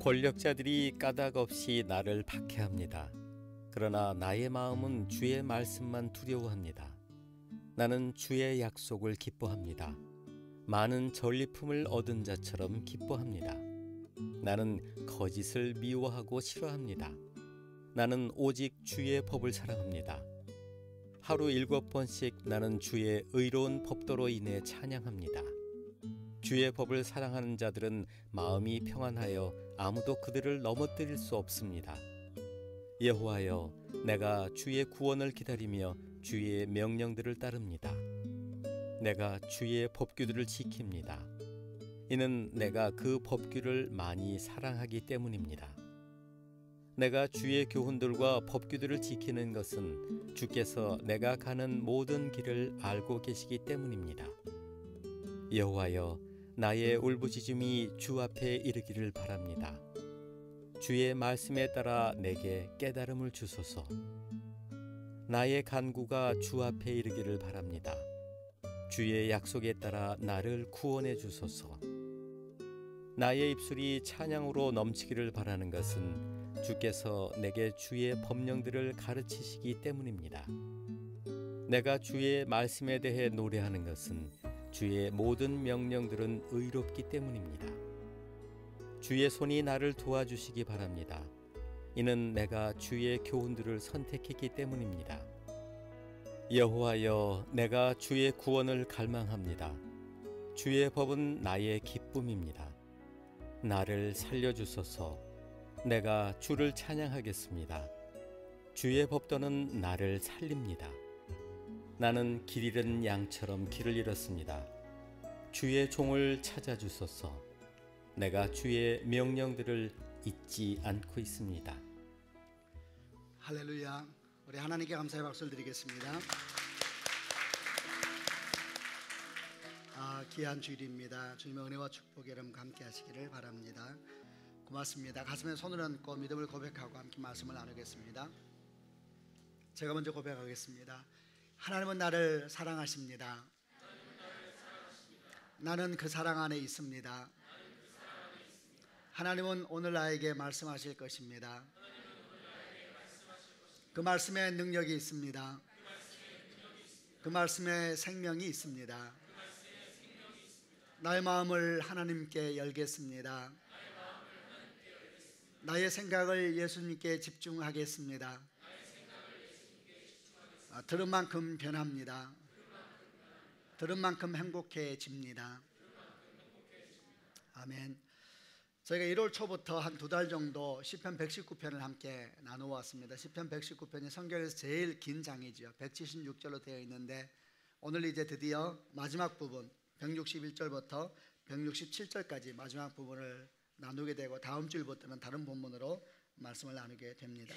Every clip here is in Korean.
권력자들이 까닭 없이 나를 박해합니다. 그러나 나의 마음은 주의 말씀만 두려워합니다. 나는 주의 약속을 기뻐합니다. 많은 전리품을 얻은 자처럼 기뻐합니다. 나는 거짓을 미워하고 싫어합니다. 나는 오직 주의 법을 사랑합니다. 하루 7번씩 나는 주의 의로운 법도로 인해 찬양합니다. 주의 법을 사랑하는 자들은 마음이 평안하여 아무도 그들을 넘어뜨릴 수 없습니다. 여호와여, 내가 주의 구원을 기다리며 주의 명령들을 따릅니다. 내가 주의 법규들을 지킵니다. 이는 내가 그 법규를 많이 사랑하기 때문입니다. 내가 주의 교훈들과 법규들을 지키는 것은 주께서 내가 가는 모든 길을 알고 계시기 때문입니다. 여호와여, 나의 울부짖음이 주 앞에 이르기를 바랍니다. 주의 말씀에 따라 내게 깨달음을 주소서. 나의 간구가 주 앞에 이르기를 바랍니다. 주의 약속에 따라 나를 구원해 주소서. 나의 입술이 찬양으로 넘치기를 바라는 것은 주께서 내게 주의 법령들을 가르치시기 때문입니다. 내가 주의 말씀에 대해 노래하는 것은 주의 모든 명령들은 의롭기 때문입니다. 주의 손이 나를 도와주시기 바랍니다. 이는 내가 주의 교훈들을 선택했기 때문입니다. 여호와여, 내가 주의 구원을 갈망합니다. 주의 법은 나의 기쁨입니다. 나를 살려주소서. 내가 주를 찬양하겠습니다. 주의 법도는 나를 살립니다. 나는 길 잃은 양처럼 길을 잃었습니다. 주의 종을 찾아주소서. 내가 주의 명령들을 잊지 않고 있습니다. 할렐루야. 우리 하나님께 감사의 박수를 드리겠습니다. 귀한 주일입니다. 주님의 은혜와 축복이 여러분과 함께 하시기를 바랍니다. 고맙습니다. 가슴에 손을 얹고 믿음을 고백하고 함께 말씀을 나누겠습니다. 제가 먼저 고백하겠습니다. 하나님은 나를 사랑하십니다. 나는 그 사랑 안에 있습니다. 하나님은 오늘 나에게 말씀하실 것입니다. 그 말씀에 능력이 있습니다. 그 말씀에 생명이 있습니다. 나의 마음을 하나님께 열겠습니다. 나의 생각을 예수님께 집중하겠습니다. 들은 만큼 변합니다. 들은 만큼 행복해집니다. 아멘. 저희가 1월 초부터 한 2달 정도 시편 119편을 함께 나누어왔습니다. 시편 119편이 성경에서 제일 긴 장이죠. 176절로 되어 있는데 오늘 이제 드디어 마지막 부분 161절부터 167절까지 마지막 부분을 나누게 되고 다음 주일부터는 다른 본문으로 말씀을 나누게 됩니다.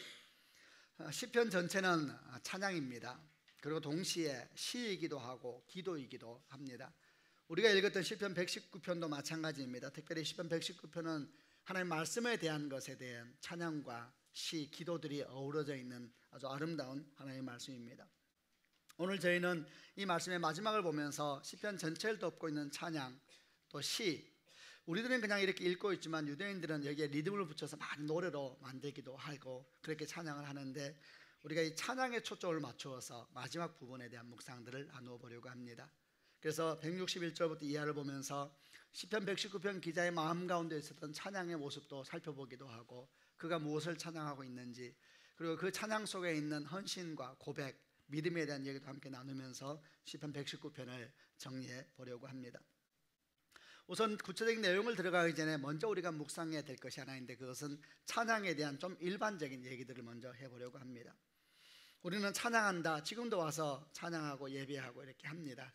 시편 전체는 찬양입니다. 그리고 동시에 시이기도 하고 기도이기도 합니다. 우리가 읽었던 시편 119편도 마찬가지입니다. 특별히 시편 119편은 하나님의 말씀에 대한 것에 대한 찬양과 시, 기도들이 어우러져 있는 아주 아름다운 하나님의 말씀입니다. 오늘 저희는 이 말씀의 마지막을 보면서 시편 전체를 덮고 있는 찬양, 또 시, 우리들은 그냥 이렇게 읽고 있지만 유대인들은 여기에 리듬을 붙여서 많이 노래로 만들기도 하고 그렇게 찬양을 하는데 우리가 이 찬양에 초점을 맞추어서 마지막 부분에 대한 묵상들을 나누어 보려고 합니다. 그래서 161절부터 이하를 보면서 시편 119편 기자의 마음 가운데 있었던 찬양의 모습도 살펴보기도 하고 그가 무엇을 찬양하고 있는지, 그리고 그 찬양 속에 있는 헌신과 고백, 믿음에 대한 얘기도 함께 나누면서 시편 119편을 정리해 보려고 합니다. 우선 구체적인 내용을 들어가기 전에 먼저 우리가 묵상해야 될 것이 하나 있는데 그것은 찬양에 대한 좀 일반적인 얘기들을 먼저 해보려고 합니다. 우리는 찬양한다, 지금도 와서 찬양하고 예배하고 이렇게 합니다.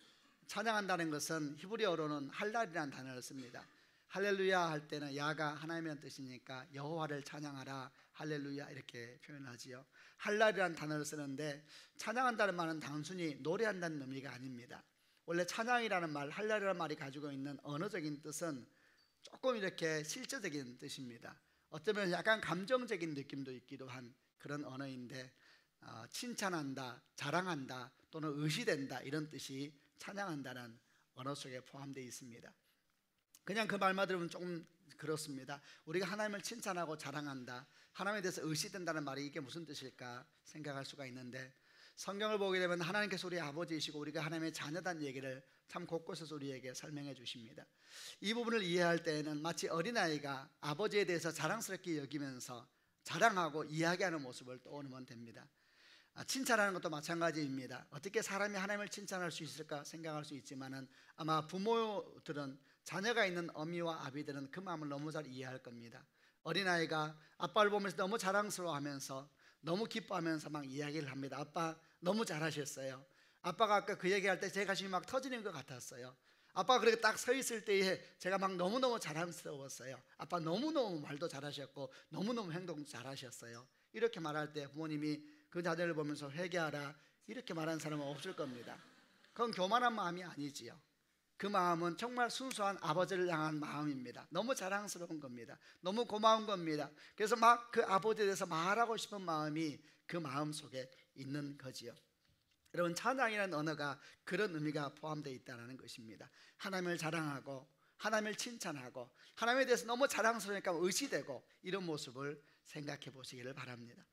찬양한다는 것은 히브리어로는 할랄이라는 단어를 씁니다. 할렐루야 할 때는 야가 하나님이라는 뜻이니까 여호와를 찬양하라 할렐루야 이렇게 표현하지요. 할랄이라는 단어를 쓰는데 찬양한다는 말은 단순히 노래한다는 의미가 아닙니다. 원래 찬양이라는 말, 할랄이라는 말이 가지고 있는 언어적인 뜻은 조금 이렇게 실제적인 뜻입니다. 어쩌면 약간 감정적인 느낌도 있기도 한 그런 언어인데 칭찬한다, 자랑한다 또는 의시된다 이런 뜻이 찬양한다는 언어 속에 포함되어 있습니다. 그냥 그 말만 들으면 조금 그렇습니다. 우리가 하나님을 칭찬하고 자랑한다, 하나님에 대해서 의시된다는 말이 이게 무슨 뜻일까 생각할 수가 있는데, 성경을 보게 되면 하나님께서 우리 아버지이시고 우리가 하나님의 자녀다는 얘기를 참 곳곳에서 우리에게 설명해 주십니다. 이 부분을 이해할 때에는 마치 어린아이가 아버지에 대해서 자랑스럽게 여기면서 자랑하고 이야기하는 모습을 떠올리면 됩니다. 칭찬하는 것도 마찬가지입니다. 어떻게 사람이 하나님을 칭찬할 수 있을까 생각할 수 있지만은 아마 부모들은 자녀가 있는 어미와 아비들은 그 마음을 너무 잘 이해할 겁니다. 어린아이가 아빠를 보면서 너무 자랑스러워하면서 너무 기뻐하면서 막 이야기를 합니다. 아빠 너무 잘하셨어요. 아빠가 아까 그 얘기할 때 제 가슴이 막 터지는 것 같았어요. 아빠가 그렇게 딱 서 있을 때에 제가 막 너무너무 자랑스러웠어요. 아빠 너무너무 말도 잘하셨고 너무너무 행동 잘하셨어요. 이렇게 말할 때 부모님이 그 자녀를 보면서 회개하라 이렇게 말하는 사람은 없을 겁니다. 그건 교만한 마음이 아니지요. 그 마음은 정말 순수한 아버지를 향한 마음입니다. 너무 자랑스러운 겁니다. 너무 고마운 겁니다. 그래서 막 그 아버지에 대해서 말하고 싶은 마음이 그 마음 속에 있는 거지요. 여러분, 찬양이라는 언어가 그런 의미가 포함되어 있다는 것입니다. 하나님을 자랑하고 하나님을 칭찬하고 하나님에 대해서 너무 자랑스러우니까 의시되고 이런 모습을 생각해 보시기를 바랍니다.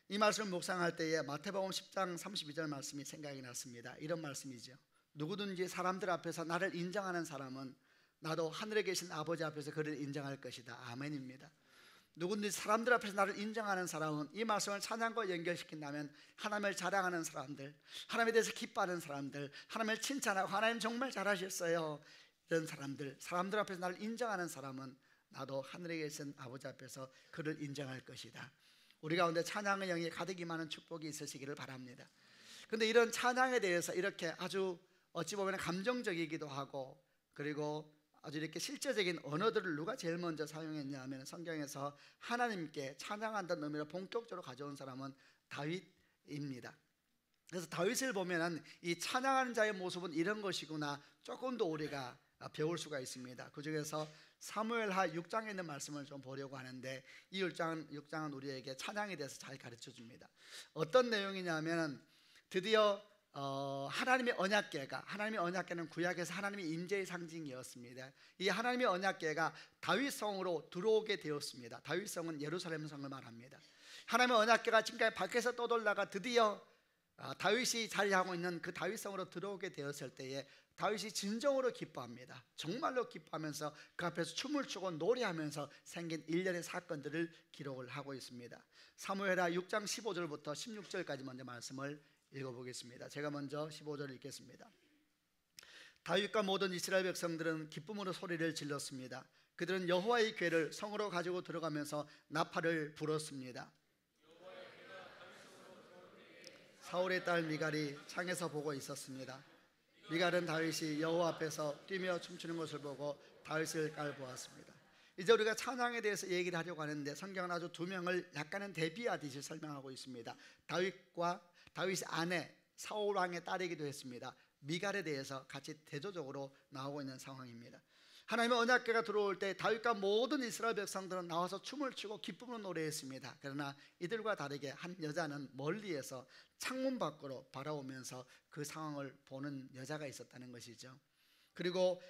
이 말씀을 묵상할 때에 마태복음 10장 32절 말씀이 생각이 났습니다. 이런 말씀이죠. 누구든지 사람들 앞에서 나를 인정하는 사람은 나도 하늘에 계신 아버지 앞에서 그를 인정할 것이다. 아멘입니다. 누구든지 사람들 앞에서 나를 인정하는 사람은, 이 말씀을 찬양과 연결시킨다면 하나님을 자랑하는 사람들, 하나님에 대해서 기뻐하는 사람들, 하나님을 칭찬하고 하나님 정말 잘하셨어요 이런 사람들 앞에서 나를 인정하는 사람은 나도 하늘에 계신 아버지 앞에서 그를 인정할 것이다. 우리 가운데 찬양의 영이 가득 임하는 축복이 있으시기를 바랍니다. 그런데 이런 찬양에 대해서 이렇게 아주 어찌 보면 감정적이기도 하고, 그리고 아주 이렇게 실제적인 언어들을 누가 제일 먼저 사용했냐 하면 성경에서 하나님께 찬양한다는 의미로 본격적으로 가져온 사람은 다윗입니다. 그래서 다윗을 보면 이 찬양하는 자의 모습은 이런 것이구나 조금 더 우리가 배울 수가 있습니다. 그 중에서 사무엘하 6장에 있는 말씀을 좀 보려고 하는데, 이 6장은 우리에게 찬양에 대해서 잘 가르쳐 줍니다. 어떤 내용이냐면 드디어 하나님의 언약궤는 구약에서 하나님의 임재의 상징이었습니다. 이 하나님의 언약궤가 다윗성으로 들어오게 되었습니다. 다윗성은 예루살렘 성을 말합니다. 하나님의 언약궤가 지금까지 밖에서 떠돌다가 드디어 다윗이 자리하고 있는 그 다윗성으로 들어오게 되었을 때에 다윗이 진정으로 기뻐합니다. 정말로 기뻐하면서 그 앞에서 춤을 추고 노래하면서 생긴 일련의 사건들을 기록을 하고 있습니다. 사무엘하 6장 15절부터 16절까지 먼저 말씀을 읽어보겠습니다. 제가 먼저 15절을 읽겠습니다. 다윗과 모든 이스라엘 백성들은 기쁨으로 소리를 질렀습니다. 그들은 여호와의 궤를 성으로 가지고 들어가면서 나팔을 불었습니다. 사울의 딸 미갈이 창에서 보고 있었습니다. 미갈은 다윗이 여호와 앞에서 뛰며 춤추는 것을 보고 다윗을 깔보았습니다. 이제 우리가 찬양에 대해서 얘기를 하려고 하는데, 성경은 아주 두 명을 약간은 대비하듯이 설명하고 있습니다. 다윗의 아내 사울 왕의 딸이기도 했습니다. 미갈에 대해서 같이 대조적으로 나오고 있는 상황입니다. 하나님의 언약궤가 들어올 때 다윗과 모든 이스라엘 백성들은 나와서 춤을 추고 기쁨으로 노래했습니다. 그러나 이들과 다르게 한 여자는 멀리에서 창문 밖으로 바라보면서 그 상황을 보는 여자가 있었다는 것이죠. 그리고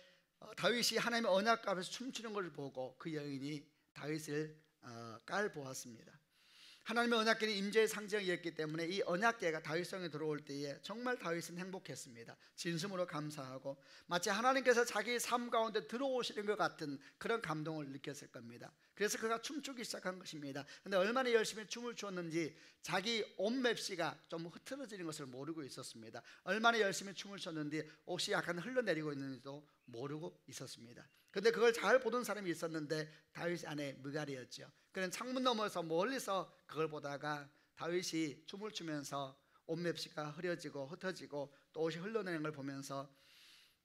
다윗이 하나님의 언약궤 앞에서 춤추는 것을 보고 그 여인이 다윗을 깔보았습니다. 하나님의 언약궤는 임재의 상징이었기 때문에 이 언약궤가 다윗성에 들어올 때에 정말 다윗은 행복했습니다. 진심으로 감사하고 마치 하나님께서 자기 삶 가운데 들어오시는 것 같은 그런 감동을 느꼈을 겁니다. 그래서 그가 춤추기 시작한 것입니다. 그런데 얼마나 열심히 춤을 추었는지 자기 옷 맵시가 좀 흐트러지는 것을 모르고 있었습니다. 얼마나 열심히 춤을 췄는지 옷이 약간 흘러내리고 있는지도 모르고 있었습니다. 그런데 그걸 잘 보던 사람이 있었는데 다윗의 아내 미갈이었죠. 그는 창문 너머서 멀리서 그걸 보다가 다윗이 춤을 추면서 옷 맵시가 흐려지고 흩어지고 또 옷이 흘러내리는 걸 보면서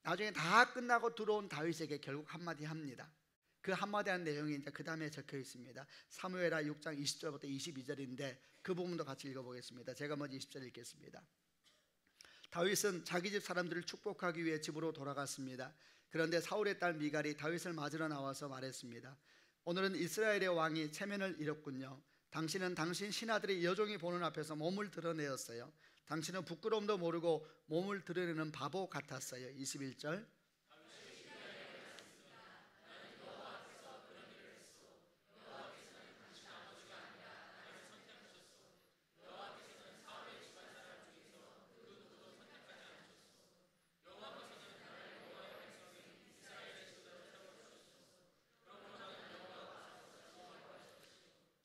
나중에 다 끝나고 들어온 다윗에게 결국 한마디 합니다. 그 한마디 하는 내용이 이제 그 다음에 적혀 있습니다. 사무엘하 6장 20절부터 22절인데 그 부분도 같이 읽어보겠습니다. 제가 먼저 20절 읽겠습니다. 다윗은 자기 집 사람들을 축복하기 위해 집으로 돌아갔습니다. 그런데 사울의 딸 미갈이 다윗을 맞으러 나와서 말했습니다. 오늘은 이스라엘의 왕이 체면을 잃었군요. 당신은 당신 신하들이 여종이 보는 앞에서 몸을 드러내었어요. 당신은 부끄러움도 모르고 몸을 드러내는 바보 같았어요. 21절.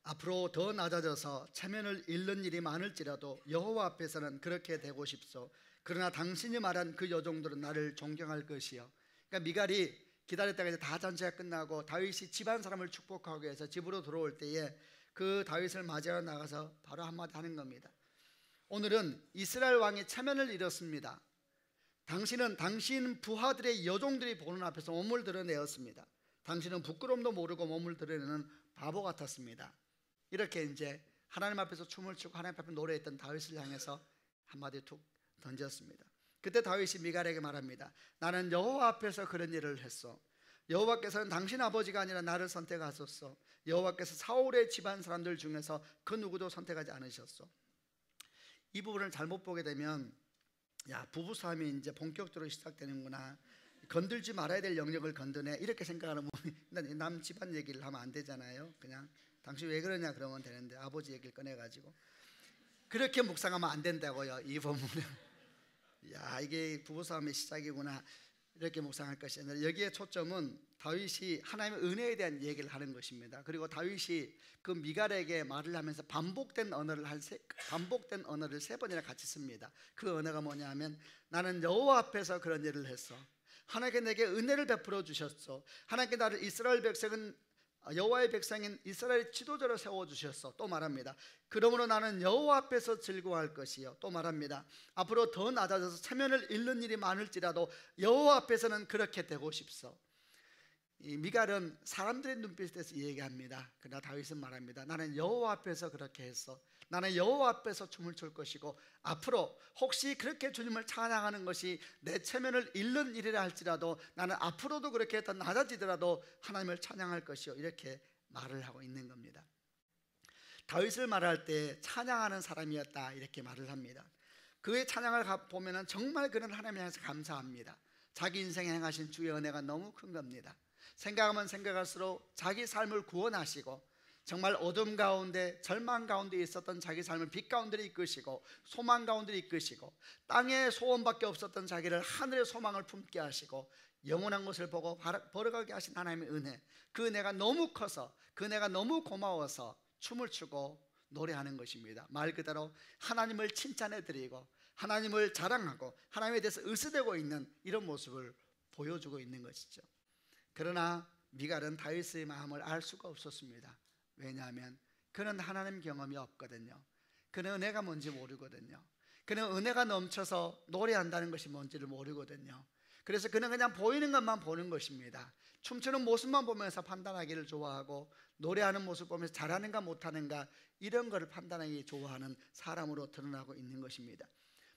앞으로 더 낮아져서 체면을 잃는 일이 많을지라도 여호와 앞에서는 그렇게 되고 싶소. 그러나 당신이 말한 그 여종들은 나를 존경할 것이요. 그러니까 미갈이 기다렸다가 이제 다 잔치가 끝나고 다윗이 집안 사람을 축복하기 위해서 집으로 들어올 때에 그 다윗을 맞이하러 나가서 바로 한마디 하는 겁니다. 오늘은 이스라엘 왕이 체면을 잃었습니다. 당신은 당신 부하들의 여종들이 보는 앞에서 몸을 드러내었습니다. 당신은 부끄러움도 모르고 몸을 드러내는 바보 같았습니다. 이렇게 이제 하나님 앞에서 춤을 추고 하나님 앞에 노래했던 다윗을 향해서 한마디 툭 던졌습니다. 그때 다윗이 미갈에게 말합니다. 나는 여호와 앞에서 그런 일을 했어. 여호와께서는 당신 아버지가 아니라 나를 선택하셨어. 여호와께서 사울의 집안 사람들 중에서 그 누구도 선택하지 않으셨어. 이 부분을 잘못 보게 되면 야, 부부싸움이 이제 본격적으로 시작되는구나, 건들지 말아야 될 영역을 건드네, 이렇게 생각하는 분이 남 집안 얘기를 하면 안 되잖아요. 그냥 당신 왜 그러냐 그러면 되는데 아버지 얘기를 꺼내가지고 그렇게 묵상하면 안 된다고요. 이 본문은 야, 이게 부부싸움의 시작이구나 이렇게 묵상할 것이 아니라 여기에 초점은 다윗이 하나님의 은혜에 대한 얘기를 하는 것입니다. 그리고 다윗이 그 미갈에게 말을 하면서 반복된 언어를 세 번이나 같이 씁니다. 그 언어가 뭐냐면 나는 여호와 앞에서 그런 일을 했어. 하나님께 내게 은혜를 베풀어 주셨어. 하나님께 나를 이스라엘 백성은 여호와의 백성인 이스라엘 지도자로 세워주셨어. 또 말합니다. 그러므로 나는 여호와 앞에서 즐거워할 것이요. 또 말합니다. 앞으로 더 낮아져서 체면을 잃는 일이 많을지라도 여호와 앞에서는 그렇게 되고 싶소. 이 미갈은 사람들의 눈빛에서 얘기합니다. 그러나 다윗은 말합니다. 나는 여호와 앞에서 그렇게 했어. 나는 여호와 앞에서 춤을 출 것이고 앞으로 혹시 그렇게 주님을 찬양하는 것이 내 체면을 잃는 일이라 할지라도 나는 앞으로도 그렇게 더 낮아지더라도 하나님을 찬양할 것이요. 이렇게 말을 하고 있는 겁니다. 다윗을 말할 때 찬양하는 사람이었다 이렇게 말을 합니다. 그의 찬양을 보면 정말 그는 하나님에 대해서 감사합니다. 자기 인생에 행하신 주의 은혜가 너무 큰 겁니다. 생각하면 생각할수록 자기 삶을 구원하시고 정말 어둠 가운데 절망 가운데 있었던 자기 삶을 빛 가운데 이끄시고 소망 가운데 이끄시고 땅에 소원밖에 없었던 자기를 하늘의 소망을 품게 하시고 영원한 것을 보고 걸어가게 하신 하나님의 은혜, 그 은혜가 너무 커서 그 은혜가 너무 고마워서 춤을 추고 노래하는 것입니다. 말 그대로 하나님을 칭찬해 드리고 하나님을 자랑하고 하나님에 대해서 의스대고 있는 이런 모습을 보여주고 있는 것이죠. 그러나 미갈은 다윗의 마음을 알 수가 없었습니다. 왜냐하면 그는 하나님 경험이 없거든요. 그는 은혜가 뭔지 모르거든요. 그는 은혜가 넘쳐서 노래한다는 것이 뭔지를 모르거든요. 그래서 그는 그냥 보이는 것만 보는 것입니다. 춤추는 모습만 보면서 판단하기를 좋아하고 노래하는 모습 보면서 잘하는가 못하는가 이런 것을 판단하기 좋아하는 사람으로 드러나고 있는 것입니다.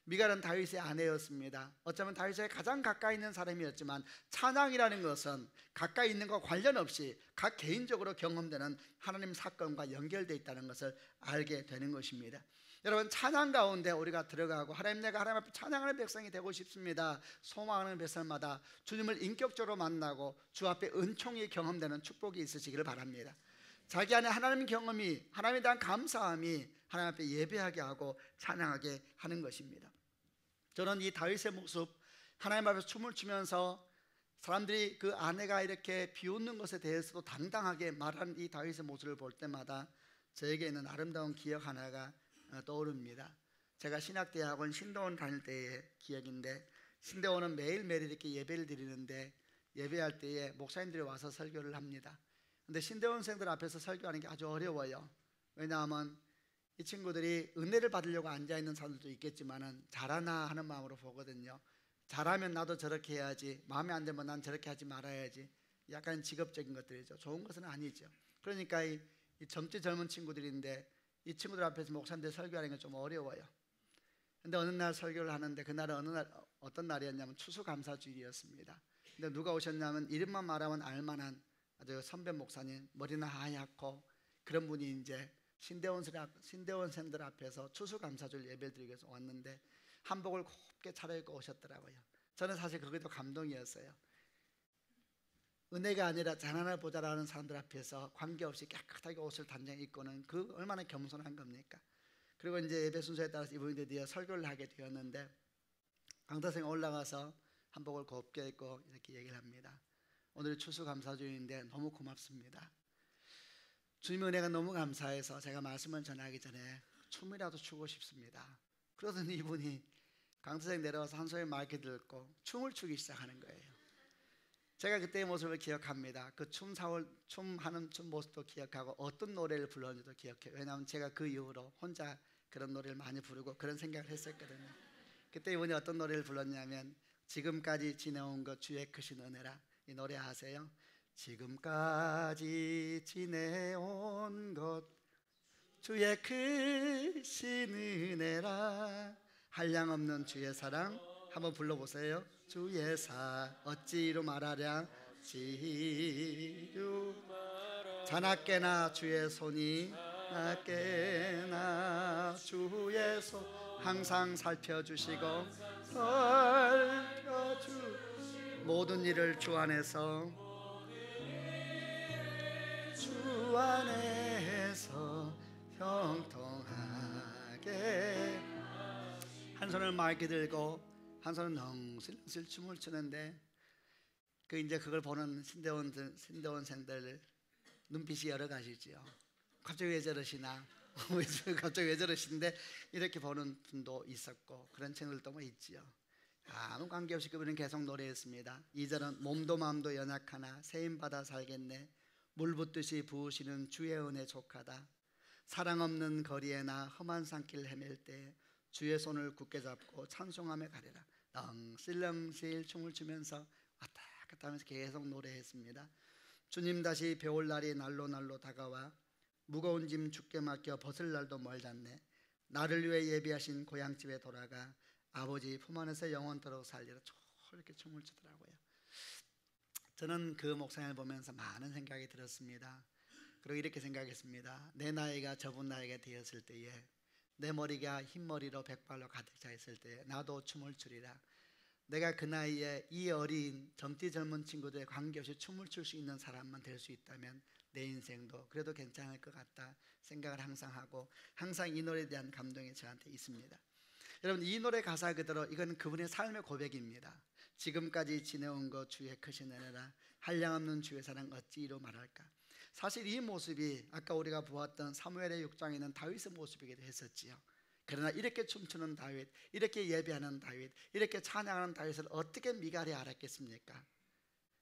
미갈은 다윗의 아내였습니다. 어쩌면 다윗에 가장 가까이 있는 사람이었지만 찬양이라는 것은 가까이 있는 것과 관련 없이 각 개인적으로 경험되는 하나님 사건과 연결되어 있다는 것을 알게 되는 것입니다. 여러분, 찬양 가운데 우리가 들어가고 하나님, 내가 하나님 앞에 찬양하는 백성이 되고 싶습니다. 소망하는 백성마다 주님을 인격적으로 만나고 주 앞에 은총이 경험되는 축복이 있으시기를 바랍니다. 자기 안에 하나님 경험이, 하나님에 대한 감사함이 하나님 앞에 예배하게 하고 찬양하게 하는 것입니다. 저는 이 다윗의 모습, 하나님 앞에서 춤을 추면서 사람들이 그 아내가 이렇게 비웃는 것에 대해서도 당당하게 말하는 이 다윗의 모습을 볼 때마다 저에게는 아름다운 기억 하나가 떠오릅니다. 제가 신학대학원 신대원 다닐 때의 기억인데, 신대원은 매일매일 이렇게 예배를 드리는데 예배할 때에 목사님들이 와서 설교를 합니다. 근데 신대원생들 앞에서 설교하는 게 아주 어려워요. 왜냐하면 이 친구들이 은혜를 받으려고 앉아있는 사람들도 있겠지만은 잘하나 하는 마음으로 보거든요. 잘하면 나도 저렇게 해야지, 마음에 안 들면 난 저렇게 하지 말아야지, 약간 직업적인 것들이죠. 좋은 것은 아니죠. 그러니까 이 젊은 친구들인데 이 친구들 앞에서 목사님들 설교하는 게 좀 어려워요. 근데 어느 날 설교를 하는데, 그날은 어떤 날이었냐면 추수감사주일이었습니다. 근데 누가 오셨냐면 이름만 말하면 알만한 아주 선배 목사님, 머리는 하얗고 그런 분이 이제 신대원생들 앞에서 추수감사절 예배를 드리기 위해서 왔는데 한복을 곱게 차려입고 오셨더라고요. 저는 사실 그게 더 감동이었어요. 은혜가 아니라 자난을 보자라는 사람들 앞에서 관계없이 깨끗하게 옷을 단장히 입고는 그 얼마나 겸손한 겁니까? 그리고 이제 예배 순서에 따라서 이분이 드디어 설교를 하게 되었는데, 강사생이 올라가서 한복을 곱게 입고 이렇게 얘기를 합니다. 오늘 추수감사주일인데 너무 고맙습니다. 주님의 은혜가 너무 감사해서 제가 말씀을 전하기 전에 춤이라도 추고 싶습니다. 그러더니 이분이 강사장 내려와서 한 소리 맑게 듣고 춤을 추기 시작하는 거예요. 제가 그때의 모습을 기억합니다. 그 춤하는 모습도 기억하고 어떤 노래를 불렀는지도 기억해요. 왜냐하면 제가 그 이후로 혼자 그런 노래를 많이 부르고 그런 생각을 했었거든요. 그때 이분이 어떤 노래를 불렀냐면 지금까지 지내온 것 주의 크신 은혜라. 이 노래 아세요? 지금까지 지내온 것 주의 크신 은혜라. 한량없는 주의 사랑 한번 불러보세요. 주의 사 어찌로 말하랴 지루 자나깨나 주의 손이 나깨나 주의 손 항상 살펴주시고 모든 일을 주 안에서 형통하게. 한 손을 맑게 들고 한 손은 넝실렁실 춤을 추는데 이제 그걸 보는 신대원생들 눈빛이 여러 가지죠. 갑자기 왜 저러시나? 갑자기 왜 저러시는데 이렇게 보는 분도 있었고 그런 친구들도 뭐 있지요. 아무 관계없이 그분은 계속 노래했습니다. 2절은 몸도 마음도 연약하나 세임받아 살겠네. 물 붓듯이 부으시는 주의 은혜 족하다. 사랑 없는 거리에 나 험한 산길 헤맬 때 주의 손을 굳게 잡고 찬송하며 가리라. 넝실렁실 춤을 추면서 왔다 갔다 하면서 계속 노래했습니다. 주님 다시 배울 날이 날로 다가와 무거운 짐 주께 맡겨 벗을 날도 멀잖네. 나를 위해 예비하신 고향집에 돌아가 아버지 품 안에서 영원토록 살리라. 이렇게 춤을 추더라고요. 저는 그 목사님을 보면서 많은 생각이 들었습니다. 그리고 이렇게 생각했습니다. 내 나이가 저분 나이가 되었을 때에 내 머리가 흰머리로 백발로 가득 차 있을 때 나도 춤을 추리라. 내가 그 나이에 이 어린 젊디 젊은 친구들에 관계없이 춤을 출 수 있는 사람만 될 수 있다면 내 인생도 그래도 괜찮을 것 같다 생각을 항상 하고 항상 이 노래에 대한 감동이 저한테 있습니다. 여러분 이 노래 가사 그대로 이건 그분의 삶의 고백입니다. 지금까지 지내온 것 주의 크신 은혜라. 한량없는 주의 사랑 어찌 이로 말할까. 사실 이 모습이 아까 우리가 보았던 사무엘의 6장에 있는 다윗의 모습이기도 했었지요. 그러나 이렇게 춤추는 다윗, 이렇게 예배하는 다윗, 이렇게 찬양하는 다윗을 어떻게 미갈이 알았겠습니까?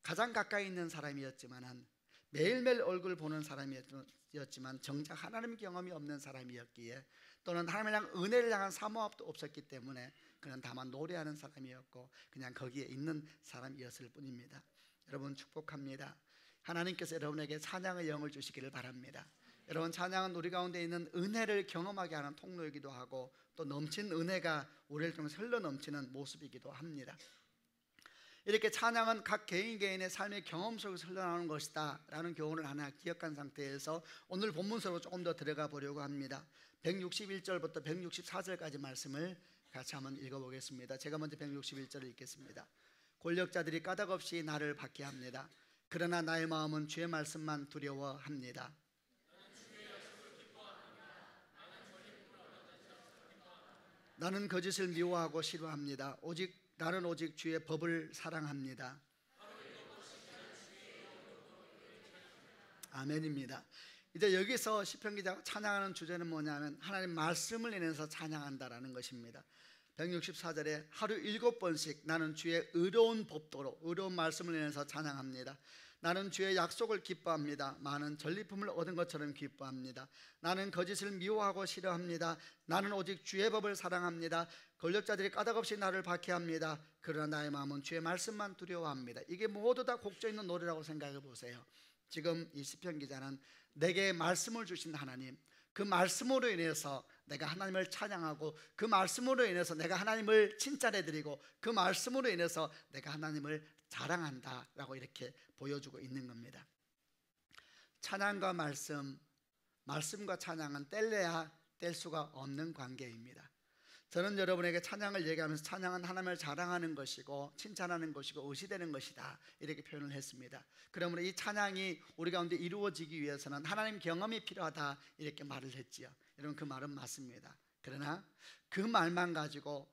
가장 가까이 있는 사람이었지만 매일매일 얼굴 보는 사람이었지만 정작 하나님 경험이 없는 사람이었기에 또는 하나님을 향한 은혜를 향한 사모함도 없었기 때문에 그는 다만 노래하는 사람이었고 그냥 거기에 있는 사람이었을 뿐입니다. 여러분 축복합니다. 하나님께서 여러분에게 찬양의 영을 주시기를 바랍니다. 여러분 찬양은 우리 가운데 있는 은혜를 경험하게 하는 통로이기도 하고 또 넘친 은혜가 우리를 통해서 흘러넘치는 모습이기도 합니다. 이렇게 찬양은 각 개인의 삶의 경험 속에서 흘러나오는 것이다 라는 교훈을 하나 기억한 상태에서 오늘 본문서로 조금 더 들어가 보려고 합니다. 161절부터 164절까지 말씀을 같이 한번 읽어보겠습니다. 제가 먼저 161절을 읽겠습니다. 권력자들이 까닭없이 나를 박해합니다. 그러나 나의 마음은 주의 말씀만 두려워합니다. 나는 거짓을 미워하고 싫어합니다. 나는 오직 주의 법을 사랑합니다. 아멘입니다. 이제 여기서 시편 기자가 찬양하는 주제는 뭐냐면 하나님 말씀을 인해서 찬양한다라는 것입니다. 164절에 하루 7번씩 나는 주의 의로운 법도로 의로운 말씀을 인해서 찬양합니다. 나는 주의 약속을 기뻐합니다. 많은 전리품을 얻은 것처럼 기뻐합니다. 나는 거짓을 미워하고 싫어합니다. 나는 오직 주의 법을 사랑합니다. 권력자들이 까닭없이 나를 박해합니다. 그러나 나의 마음은 주의 말씀만 두려워합니다. 이게 모두 다 곡조 있는 노래라고 생각해 보세요. 지금 이 시편 기자는 내게 말씀을 주신 하나님, 그 말씀으로 인해서 내가 하나님을 찬양하고 그 말씀으로 인해서 내가 하나님을 칭찬해드리고 그 말씀으로 인해서 내가 하나님을 자랑한다라고 이렇게 보여주고 있는 겁니다. 찬양과 말씀과 찬양은 뗄래야 뗄 수가 없는 관계입니다. 저는 여러분에게 찬양을 얘기하면서 찬양은 하나님을 자랑하는 것이고 칭찬하는 것이고 의시되는 것이다 이렇게 표현을 했습니다. 그러므로 이 찬양이 우리 가운데 이루어지기 위해서는 하나님 경험이 필요하다 이렇게 말을 했지요. 여러분 그 말은 맞습니다. 그러나 그 말만 가지고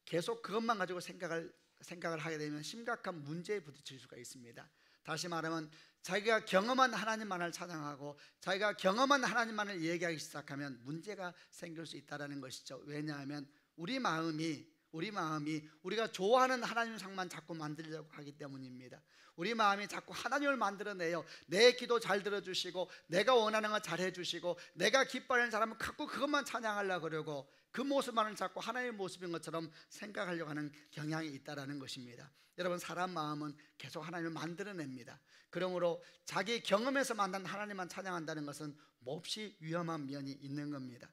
계속 그것만 가지고 생각을 하게 되면 심각한 문제에 부딪힐 수가 있습니다. 다시 말하면 자기가 경험한 하나님만을 찬양하고 자기가 경험한 하나님만을 얘기하기 시작하면 문제가 생길 수 있다는 것이죠. 왜냐하면 우리 마음이 우리가 좋아하는 하나님 상만 자꾸 만들려고 하기 때문입니다. 우리 마음이 자꾸 하나님을 만들어내요. 내 기도 잘 들어주시고 내가 원하는 거 잘 해주시고 내가 기뻐하는 사람은 자꾸 그것만 찬양하려고 그러고 그 모습만을 자꾸 하나님의 모습인 것처럼 생각하려고 하는 경향이 있다는 것입니다. 여러분, 사람 마음은 계속 하나님을 만들어냅니다. 그러므로 자기 경험에서 만난 하나님만 찬양한다는 것은 몹시 위험한 면이 있는 겁니다.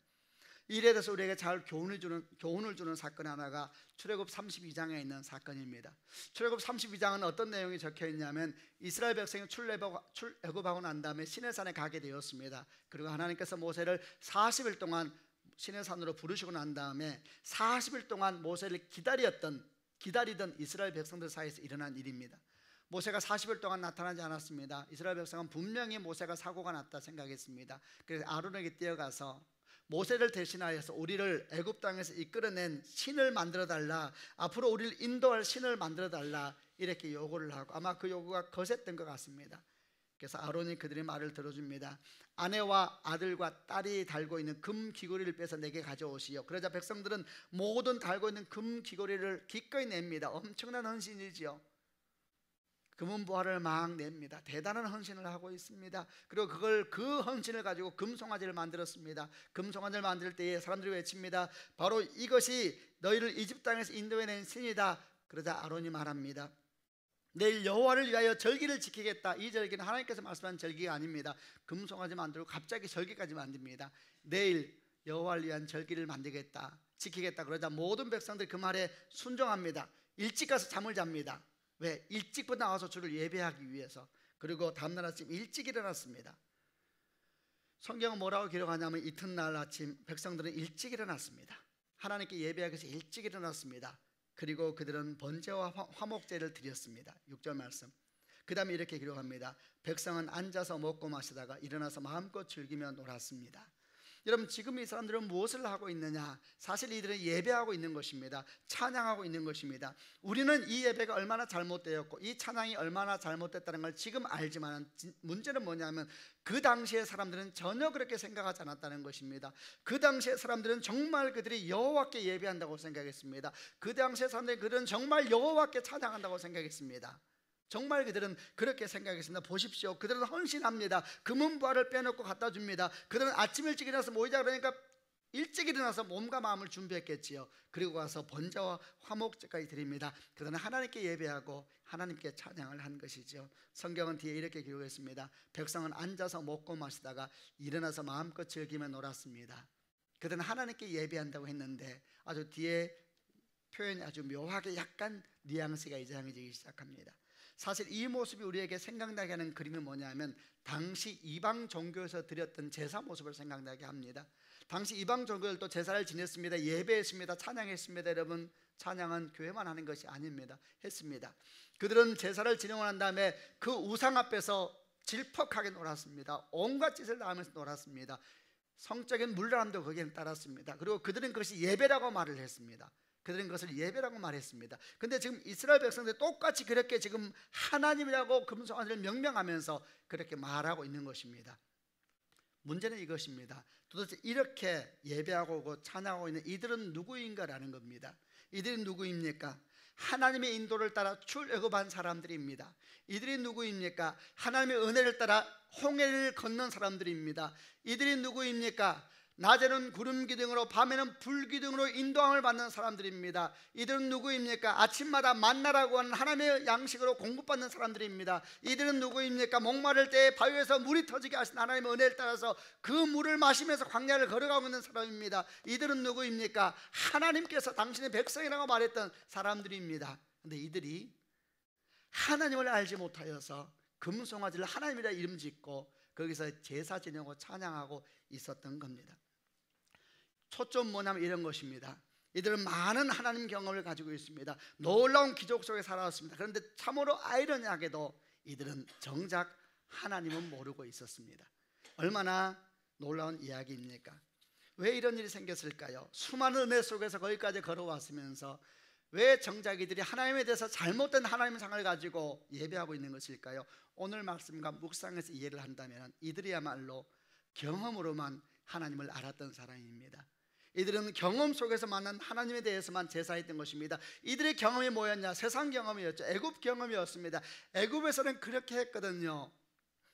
이에 대해서 우리에게 잘 교훈을 주는 사건 하나가 출애굽 32장에 있는 사건입니다. 출애굽 32장은 어떤 내용이 적혀 있냐면 이스라엘 백성이 출애굽하고 난 다음에 시내산에 가게 되었습니다. 그리고 하나님께서 모세를 40일 동안 시내산으로 부르시고 난 다음에 40일 동안 모세를 기다리던 이스라엘 백성들 사이에서 일어난 일입니다. 모세가 40일 동안 나타나지 않았습니다. 이스라엘 백성은 분명히 모세가 사고가 났다 생각했습니다. 그래서 아론에게 뛰어가서 모세를 대신하여서 우리를 애굽 땅에서 이끌어낸 신을 만들어 달라, 앞으로 우리를 인도할 신을 만들어 달라, 이렇게 요구를 하고 아마 그 요구가 거셌던 것 같습니다. 그래서 아론이 그들의 말을 들어줍니다. 아내와 아들과 딸이 달고 있는 금 귀고리를 빼서 내게 가져오시오. 그러자 백성들은 모든 달고 있는 금 귀고리를 기꺼이 냅니다. 엄청난 헌신이지요. 금은보화를 막 냅니다. 대단한 헌신을 하고 있습니다. 그리고 그 헌신을 가지고 금송아지를 만들었습니다. 금송아지를 만들 때에 사람들이 외칩니다. 바로 이것이 너희를 이집트 땅에서 인도해낸 신이다. 그러자 아론이 말합니다. 내일 여호와를 위하여 절기를 지키겠다. 이 절기는 하나님께서 말씀한 절기가 아닙니다. 금송아지 만들고 갑자기 절기까지 만듭니다. 내일 여호와를 위한 절기를 만들겠다, 지키겠다. 그러자 모든 백성들이 그 말에 순종합니다. 일찍 가서 잠을 잡니다. 왜? 일찍부터 나와서 주를 예배하기 위해서. 그리고 다음날 아침 일찍 일어났습니다. 성경은 뭐라고 기록하냐면 이튿날 아침 백성들은 일찍 일어났습니다. 하나님께 예배하기 위해서 일찍 일어났습니다. 그리고 그들은 번제와 화목제를 드렸습니다. 6절 말씀. 그 다음에 이렇게 기록합니다. 백성은 앉아서 먹고 마시다가 일어나서 마음껏 즐기며 놀았습니다. 여러분, 지금 이 사람들은 무엇을 하고 있느냐? 사실 이들은 예배하고 있는 것입니다. 찬양하고 있는 것입니다. 우리는 이 예배가 얼마나 잘못되었고 이 찬양이 얼마나 잘못됐다는 걸 지금 알지만 문제는 뭐냐면 그 당시의 사람들은 전혀 그렇게 생각하지 않았다는 것입니다. 그 당시의 사람들은 정말 그들이 여호와께 예배한다고 생각했습니다. 그 당시의 그들은 정말 여호와께 찬양한다고 생각했습니다. 정말 그들은 그렇게 생각했습니다. 보십시오, 그들은 헌신합니다. 금은보화를 빼놓고 갖다 줍니다. 그들은 아침 일찍 일어나서 모이자 그러니까 일찍 일어나서 몸과 마음을 준비했겠지요. 그리고 가서 번제와 화목제까지 드립니다. 그들은 하나님께 예배하고 하나님께 찬양을 한 것이죠. 성경은 뒤에 이렇게 기록했습니다. 백성은 앉아서 먹고 마시다가 일어나서 마음껏 즐기며 놀았습니다. 그들은 하나님께 예배한다고 했는데 아주 뒤에 표현이 아주 묘하게 약간 뉘앙스가 이상해지기 시작합니다. 사실 이 모습이 우리에게 생각나게 하는 그림이 뭐냐면 당시 이방 종교에서 드렸던 제사 모습을 생각나게 합니다. 당시 이방 종교들도 제사를 지냈습니다. 예배했습니다. 찬양했습니다. 여러분, 찬양은 교회만 하는 것이 아닙니다. 했습니다. 그들은 제사를 지내고 난 다음에 그 우상 앞에서 질퍽하게 놀았습니다. 온갖 짓을 다 하면서 놀았습니다. 성적인 물러남도 거기에 따랐습니다. 그리고 그들은 그것이 예배라고 말을 했습니다. 그들은 그것을 예배라고 말했습니다. 근데 지금 이스라엘 백성들이 똑같이 그렇게 지금 하나님이라고 금송아지를 명명하면서 그렇게 말하고 있는 것입니다. 문제는 이것입니다. 도대체 이렇게 예배하고 찬양하고 있는 이들은 누구인가라는 겁니다. 이들이 누구입니까? 하나님의 인도를 따라 출애굽한 사람들입니다. 이들이 누구입니까? 하나님의 은혜를 따라 홍해를 건넌 사람들입니다. 이들이 누구입니까? 낮에는 구름 기둥으로 밤에는 불 기둥으로 인도함을 받는 사람들입니다. 이들은 누구입니까? 아침마다 만나라고 하는 하나님의 양식으로 공급받는 사람들입니다. 이들은 누구입니까? 목마를 때 바위에서 물이 터지게 하신 하나님의 은혜를 따라서 그 물을 마시면서 광야를 걸어가고 있는 사람입니다. 이들은 누구입니까? 하나님께서 당신의 백성이라고 말했던 사람들입니다. 그런데 이들이 하나님을 알지 못하여서 금송아지를 하나님이라 이름 짓고 거기서 제사 지내고 찬양하고 있었던 겁니다. 초점 뭐냐면 이런 것입니다. 이들은 많은 하나님 경험을 가지고 있습니다. 놀라운 기적 속에 살아왔습니다. 그런데 참으로 아이러니하게도 이들은 정작 하나님은 모르고 있었습니다. 얼마나 놀라운 이야기입니까? 왜 이런 일이 생겼을까요? 수많은 은혜 속에서 거기까지 걸어왔으면서 왜 정작 이들이 하나님에 대해서 잘못된 하나님의 상을 가지고 예배하고 있는 것일까요? 오늘 말씀과 묵상에서 이해를 한다면 이들이야말로 경험으로만 하나님을 알았던 사람입니다. 이들은 경험 속에서 만난 하나님에 대해서만 제사했던 것입니다. 이들의 경험이 뭐였냐? 세상 경험이었죠. 애굽 경험이었습니다. 애굽에서는 그렇게 했거든요.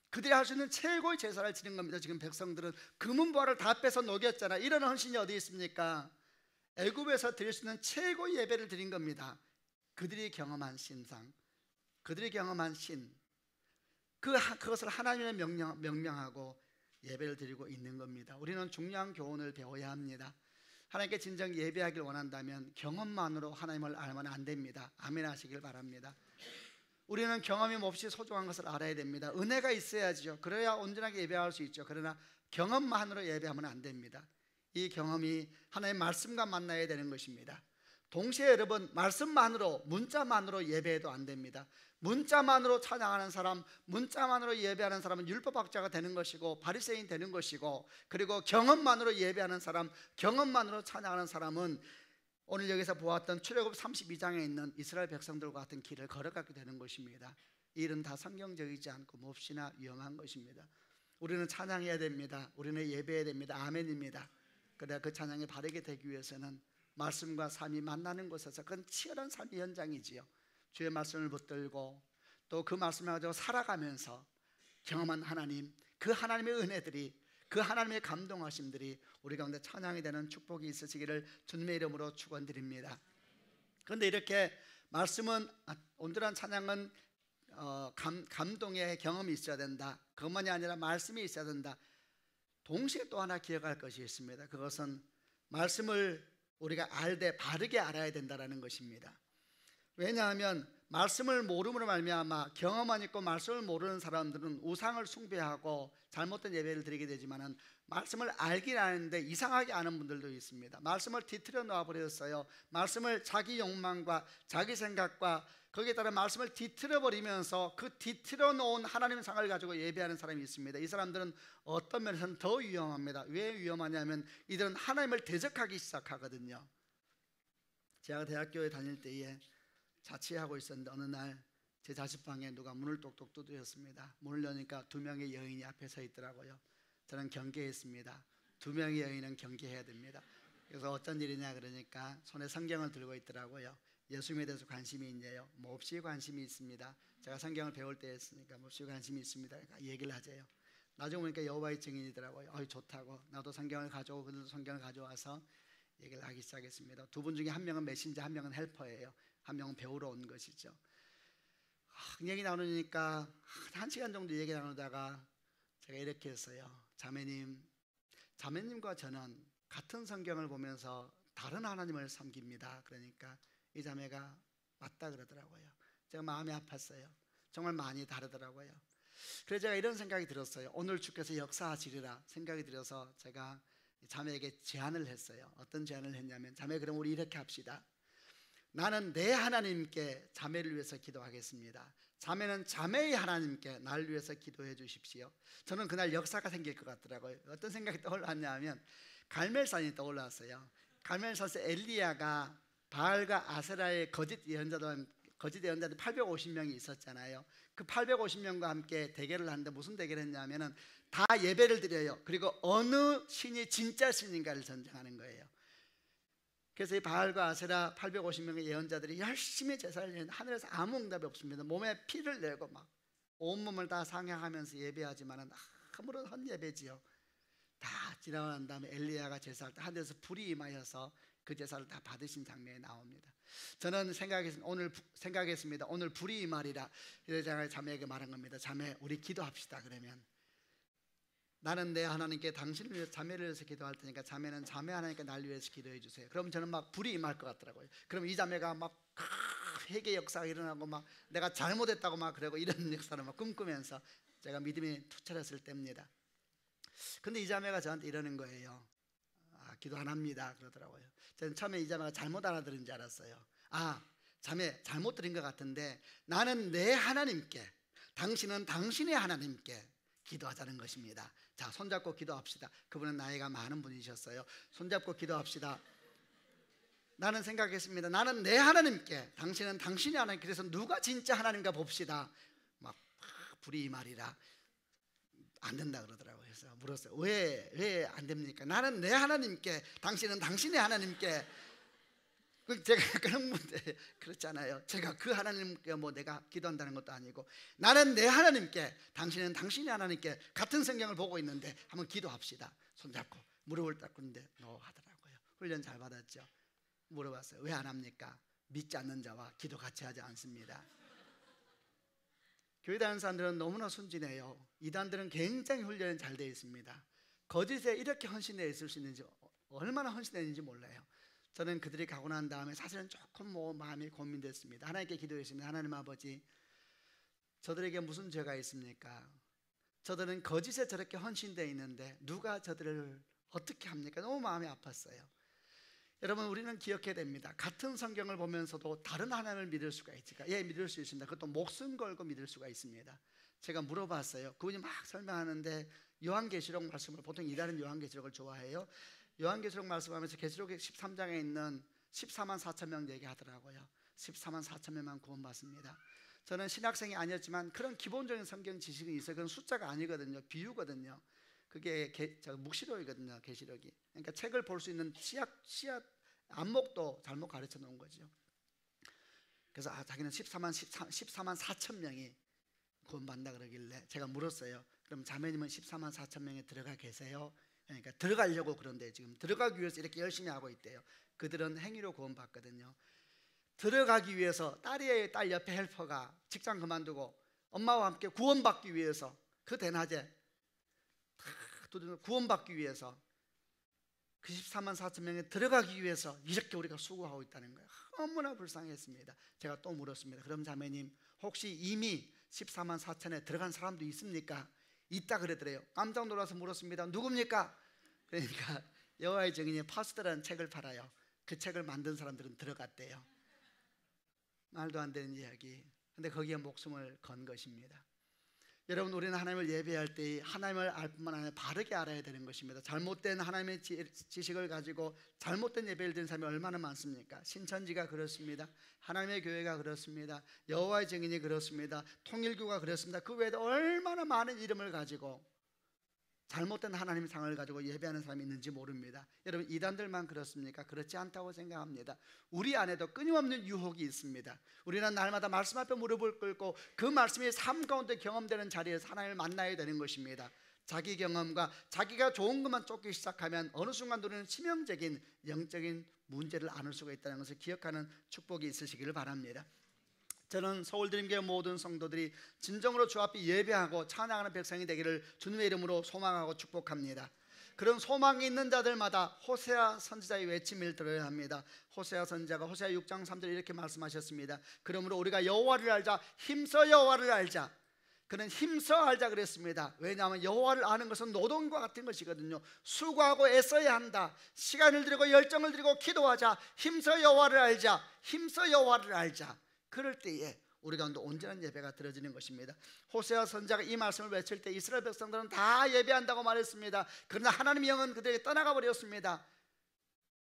그들이 할 수 있는 최고의 제사를 지는 겁니다. 지금 백성들은 금은보화를 다 빼서 녹였잖아. 이런 헌신이 어디 있습니까? 애굽에서 드릴 수 있는 최고의 예배를 드린 겁니다. 그들이 경험한 신상, 그들이 경험한 신, 그것을 하나님의 명령하고 예배를 드리고 있는 겁니다. 우리는 중요한 교훈을 배워야 합니다. 하나님께 진정 예배하길 원한다면 경험만으로 하나님을 알면 안 됩니다. 아멘 하시길 바랍니다. 우리는 경험이 몹시 소중한 것을 알아야 됩니다. 은혜가 있어야죠. 그래야 온전하게 예배할 수 있죠. 그러나 경험만으로 예배하면 안 됩니다. 이 경험이 하나님의 말씀과 만나야 되는 것입니다. 동시에 여러분, 말씀만으로, 문자만으로 예배해도 안 됩니다. 문자만으로 찬양하는 사람, 문자만으로 예배하는 사람은 율법학자가 되는 것이고 바리새인 되는 것이고, 그리고 경험만으로 예배하는 사람, 경험만으로 찬양하는 사람은 오늘 여기서 보았던 출애굽 32장에 있는 이스라엘 백성들과 같은 길을 걸어가게 되는 것입니다. 이 일은 다 성경적이지 않고 몹시나 위험한 것입니다. 우리는 찬양해야 됩니다. 우리는 예배해야 됩니다. 아멘입니다. 그래야 그 찬양이 바르게 되기 위해서는 말씀과 삶이 만나는 곳에서 그건 치열한 삶의 현장이지요. 주의 말씀을 붙들고 또 그 말씀을 가지고 살아가면서 경험한 하나님, 그 하나님의 은혜들이, 그 하나님의 감동하심들이 우리 가운데 찬양이 되는 축복이 있으시기를 주님의 이름으로 축원드립니다. 그런데 이렇게 말씀은, 온전한 찬양은 감동의 경험이 있어야 된다. 그것만이 아니라 말씀이 있어야 된다. 동시에 또 하나 기억할 것이 있습니다. 그것은 말씀을 우리가 알되 바르게 알아야 된다는 것입니다. 왜냐하면 말씀을 모름으로 말미암아 경험 안 있고 말씀을 모르는 사람들은 우상을 숭배하고 잘못된 예배를 드리게 되지만은 말씀을 알긴 아는데 이상하게 아는 분들도 있습니다. 말씀을 뒤틀어 놓아 버렸어요. 말씀을 자기 욕망과 자기 생각과 거기에 따라 말씀을 뒤틀어 버리면서 그 뒤틀어 놓은 하나님의 상을 가지고 예배하는 사람이 있습니다. 이 사람들은 어떤 면에서는 더 위험합니다. 왜 위험하냐면 이들은 하나님을 대적하기 시작하거든요. 제가 대학교에 다닐 때에 자취하고 있었는데 어느 날 제 자취방에 누가 문을 똑똑 두드렸습니다. 문을 여니까 두 명의 여인이 앞에 서 있더라고요. 저는 경계했습니다. 두 명의 여인은 경계해야 됩니다. 그래서 어떤 일이냐 그러니까 손에 성경을 들고 있더라고요. 예수님에 대해서 관심이 있네요. 몹시 관심이 있습니다. 제가 성경을 배울 때 했으니까 몹시 관심이 있습니다. 그러니까 얘기를 하재요. 나중에 보니까 여호와의 증인이더라고요. 좋다고. 나도 성경을 가져오고 그들도 성경을 가져와서 얘기를 하기 시작했습니다. 두 분 중에 한 명은 메신저, 한 명은 헬퍼예요. 한 명은 배우러 온 것이죠. 얘기 나누니까 1시간 정도 얘기 나누다가 제가 이렇게 했어요. 자매님과 저는 같은 성경을 보면서 다른 하나님을 섬깁니다. 그러니까 이 자매가 맞다 그러더라고요. 제가 마음이 아팠어요. 정말 많이 다르더라고요. 그래서 제가 이런 생각이 들었어요. 오늘 주께서 역사하시리라 생각이 들어서 제가 자매에게 제안을 했어요. 어떤 제안을 했냐면, 자매 그럼 우리 이렇게 합시다. 나는 내 하나님께 자매를 위해서 기도하겠습니다. 자매는 자매의 하나님께 나를 위해서 기도해 주십시오. 저는 그날 역사가 생길 것 같더라고요. 어떤 생각이 떠올랐냐 하면 갈멜산이 떠올랐어요. 갈멜산에서 엘리야가 바알과 아세라의 거짓 예언자들 850명이 있었잖아요. 그 850명과 함께 대결을 하는데 무슨 대결을 했냐면은 다 예배를 드려요. 그리고 어느 신이 진짜 신인가를 전쟁하는 거예요. 그래서 이 바알과 아세라 850명의 예언자들이 열심히 제사를 드리는데 하늘에서 아무 응답이 없습니다. 몸에 피를 내고 막 온몸을 다 상향하면서 예배하지만은 아무런 헛예배지요. 다 지나고 난 다음에 엘리야가 제사할 때 하늘에서 불이 임하여서 그 제사를 다 받으신 장면이 나옵니다. 저는 생각했습니다. 오늘 불이 임하리라. 그래서 제가 자매에게 말한 겁니다. 자매 우리 기도합시다. 그러면 나는 내 하나님께 당신을 위해서 자매를 위해서 기도할 테니까 자매는 자매 하나님께 나를 위해서 기도해 주세요. 그럼 저는 막 불이 임할 것 같더라고요. 그럼 이 자매가 막 회개 역사가 일어나고 막 내가 잘못했다고 막 그러고 이런 역사를 막 꿈꾸면서 제가 믿음이 투철했을 때입니다. 근데 이 자매가 저한테 이러는 거예요. 기도 안 합니다 그러더라고요. 저는 처음에 이 자매가 잘못 알아들은 줄 알았어요. 자매 잘못 들은 것 같은데 나는 내 하나님께, 당신은 당신의 하나님께 기도하자는 것입니다. 자, 손잡고 기도합시다. 그분은 나이가 많은 분이셨어요. 손잡고 기도합시다. 나는 생각했습니다. 나는 내 하나님께, 당신은 당신의 하나님. 그래서 누가 진짜 하나님인가 봅시다. 막 불이 이 말이라 안 된다 그러더라고요. 그래서 물었어요. 왜 안 됩니까? 나는 내 하나님께, 당신은 당신의 하나님께. 제가 그런 문제 그렇잖아요. 제가 그 하나님께 뭐 내가 기도한다는 것도 아니고, 나는 내 하나님께, 당신은 당신의 하나님께. 같은 성경을 보고 있는데 한번 기도합시다. 손잡고 무릎을 닦는데 하더라고요. 훈련 잘 받았죠. 물어봤어요. 왜 안 합니까? 믿지 않는 자와 기도 같이 하지 않습니다. 교회 다니는 사람들은 너무나 순진해요. 이단들은 굉장히 훈련이 잘 되어 있습니다. 거짓에 이렇게 헌신되어 있을 수 있는지, 얼마나 헌신되어 있는지 몰라요. 저는 그들이 가고 난 다음에 사실은 조금 마음이 고민됐습니다. 하나님께 기도했습니다. 하나님 아버지, 저들에게 무슨 죄가 있습니까? 저들은 거짓에 저렇게 헌신되어 있는데 누가 저들을 어떻게 합니까? 너무 마음이 아팠어요. 여러분, 우리는 기억해야 됩니다. 같은 성경을 보면서도 다른 하나님을 믿을 수가 있을까? 예, 믿을 수 있습니다. 그것도 목숨 걸고 믿을 수가 있습니다. 제가 물어봤어요. 그분이 막 설명하는데 요한계시록 말씀을, 보통 이단은 요한계시록을 좋아해요. 요한계시록 말씀하면서 계시록 13장에 있는 14만 4천 명 얘기하더라고요. 14만 4천 명만 구원받습니다. 저는 신학생이 아니었지만 그런 기본적인 성경 지식이 있어요. 그건 숫자가 아니거든요. 비유거든요. 그게 묵시록이거든요. 계시록이. 그러니까 책을 볼 수 있는 씨앗 안목도 잘못 가르쳐 놓은 거죠. 그래서 자기는 14만 4천 명이 구원받는다 그러길래 제가 물었어요. 그럼 자매님은 14만 4천 명에 들어가 계세요? 그러니까 들어가려고 그런데 지금 들어가기 위해서 이렇게 열심히 하고 있대요. 그들은 행위로 구원받거든요. 들어가기 위해서 딸 옆에 헬퍼가 직장 그만두고 엄마와 함께 구원받기 위해서 그 대낮에 구원받기 위해서 그 14만 4천 명에 들어가기 위해서 이렇게 우리가 수고하고 있다는 거예요. 너무나 불쌍했습니다. 제가 또 물었습니다. 그럼 자매님, 혹시 이미 14만 4천에 들어간 사람도 있습니까? 있다 그러더래요. 깜짝 놀라서 물었습니다. 누굽니까? 그러니까 여호와의 증인이 파스터라는 책을 팔아요. 그 책을 만든 사람들은 들어갔대요. 말도 안 되는 이야기. 근데 거기에 목숨을 건 것입니다. 여러분, 우리는 하나님을 예배할 때 하나님을 알 뿐만 아니라 바르게 알아야 되는 것입니다. 잘못된 하나님의 지식을 가지고 잘못된 예배를 드리는 사람이 얼마나 많습니까? 신천지가 그렇습니다. 하나님의 교회가 그렇습니다. 여호와의 증인이 그렇습니다. 통일교가 그렇습니다. 그 외에도 얼마나 많은 이름을 가지고 잘못된 하나님의 상을 가지고 예배하는 사람이 있는지 모릅니다. 여러분, 이단들만 그렇습니까? 그렇지 않다고 생각합니다. 우리 안에도 끊임없는 유혹이 있습니다. 우리는 날마다 말씀 앞에 무릎을 꿇고 그 말씀이 삶 가운데 경험되는 자리에서 하나님을 만나야 되는 것입니다. 자기 경험과 자기가 좋은 것만 쫓기 시작하면 어느 순간 우리는 치명적인 영적인 문제를 안을 수가 있다는 것을 기억하는 축복이 있으시기를 바랍니다. 저는 서울드림교회 모든 성도들이 진정으로 주 앞에 예배하고 찬양하는 백성이 되기를 주님의 이름으로 소망하고 축복합니다. 그런 소망이 있는 자들마다 호세아 선지자의 외침을 들어야 합니다. 호세아 선지자가 호세아 6장 3절에 이렇게 말씀하셨습니다. 그러므로 우리가 여호와를 알자, 힘써 여호와를 알자. 그는 힘써 알자 그랬습니다. 왜냐하면 여호와를 아는 것은 노동과 같은 것이거든요. 수고하고 애써야 한다. 시간을 들이고 열정을 들이고 기도하자. 힘써 여호와를 알자. 힘써 여호와를 알자. 그럴 때에 우리 가운데 온전한 예배가 드려지는 것입니다. 호세아 선지자가 이 말씀을 외칠 때 이스라엘 백성들은 다 예배한다고 말했습니다. 그러나 하나님의 영은 그들에게 떠나가 버렸습니다.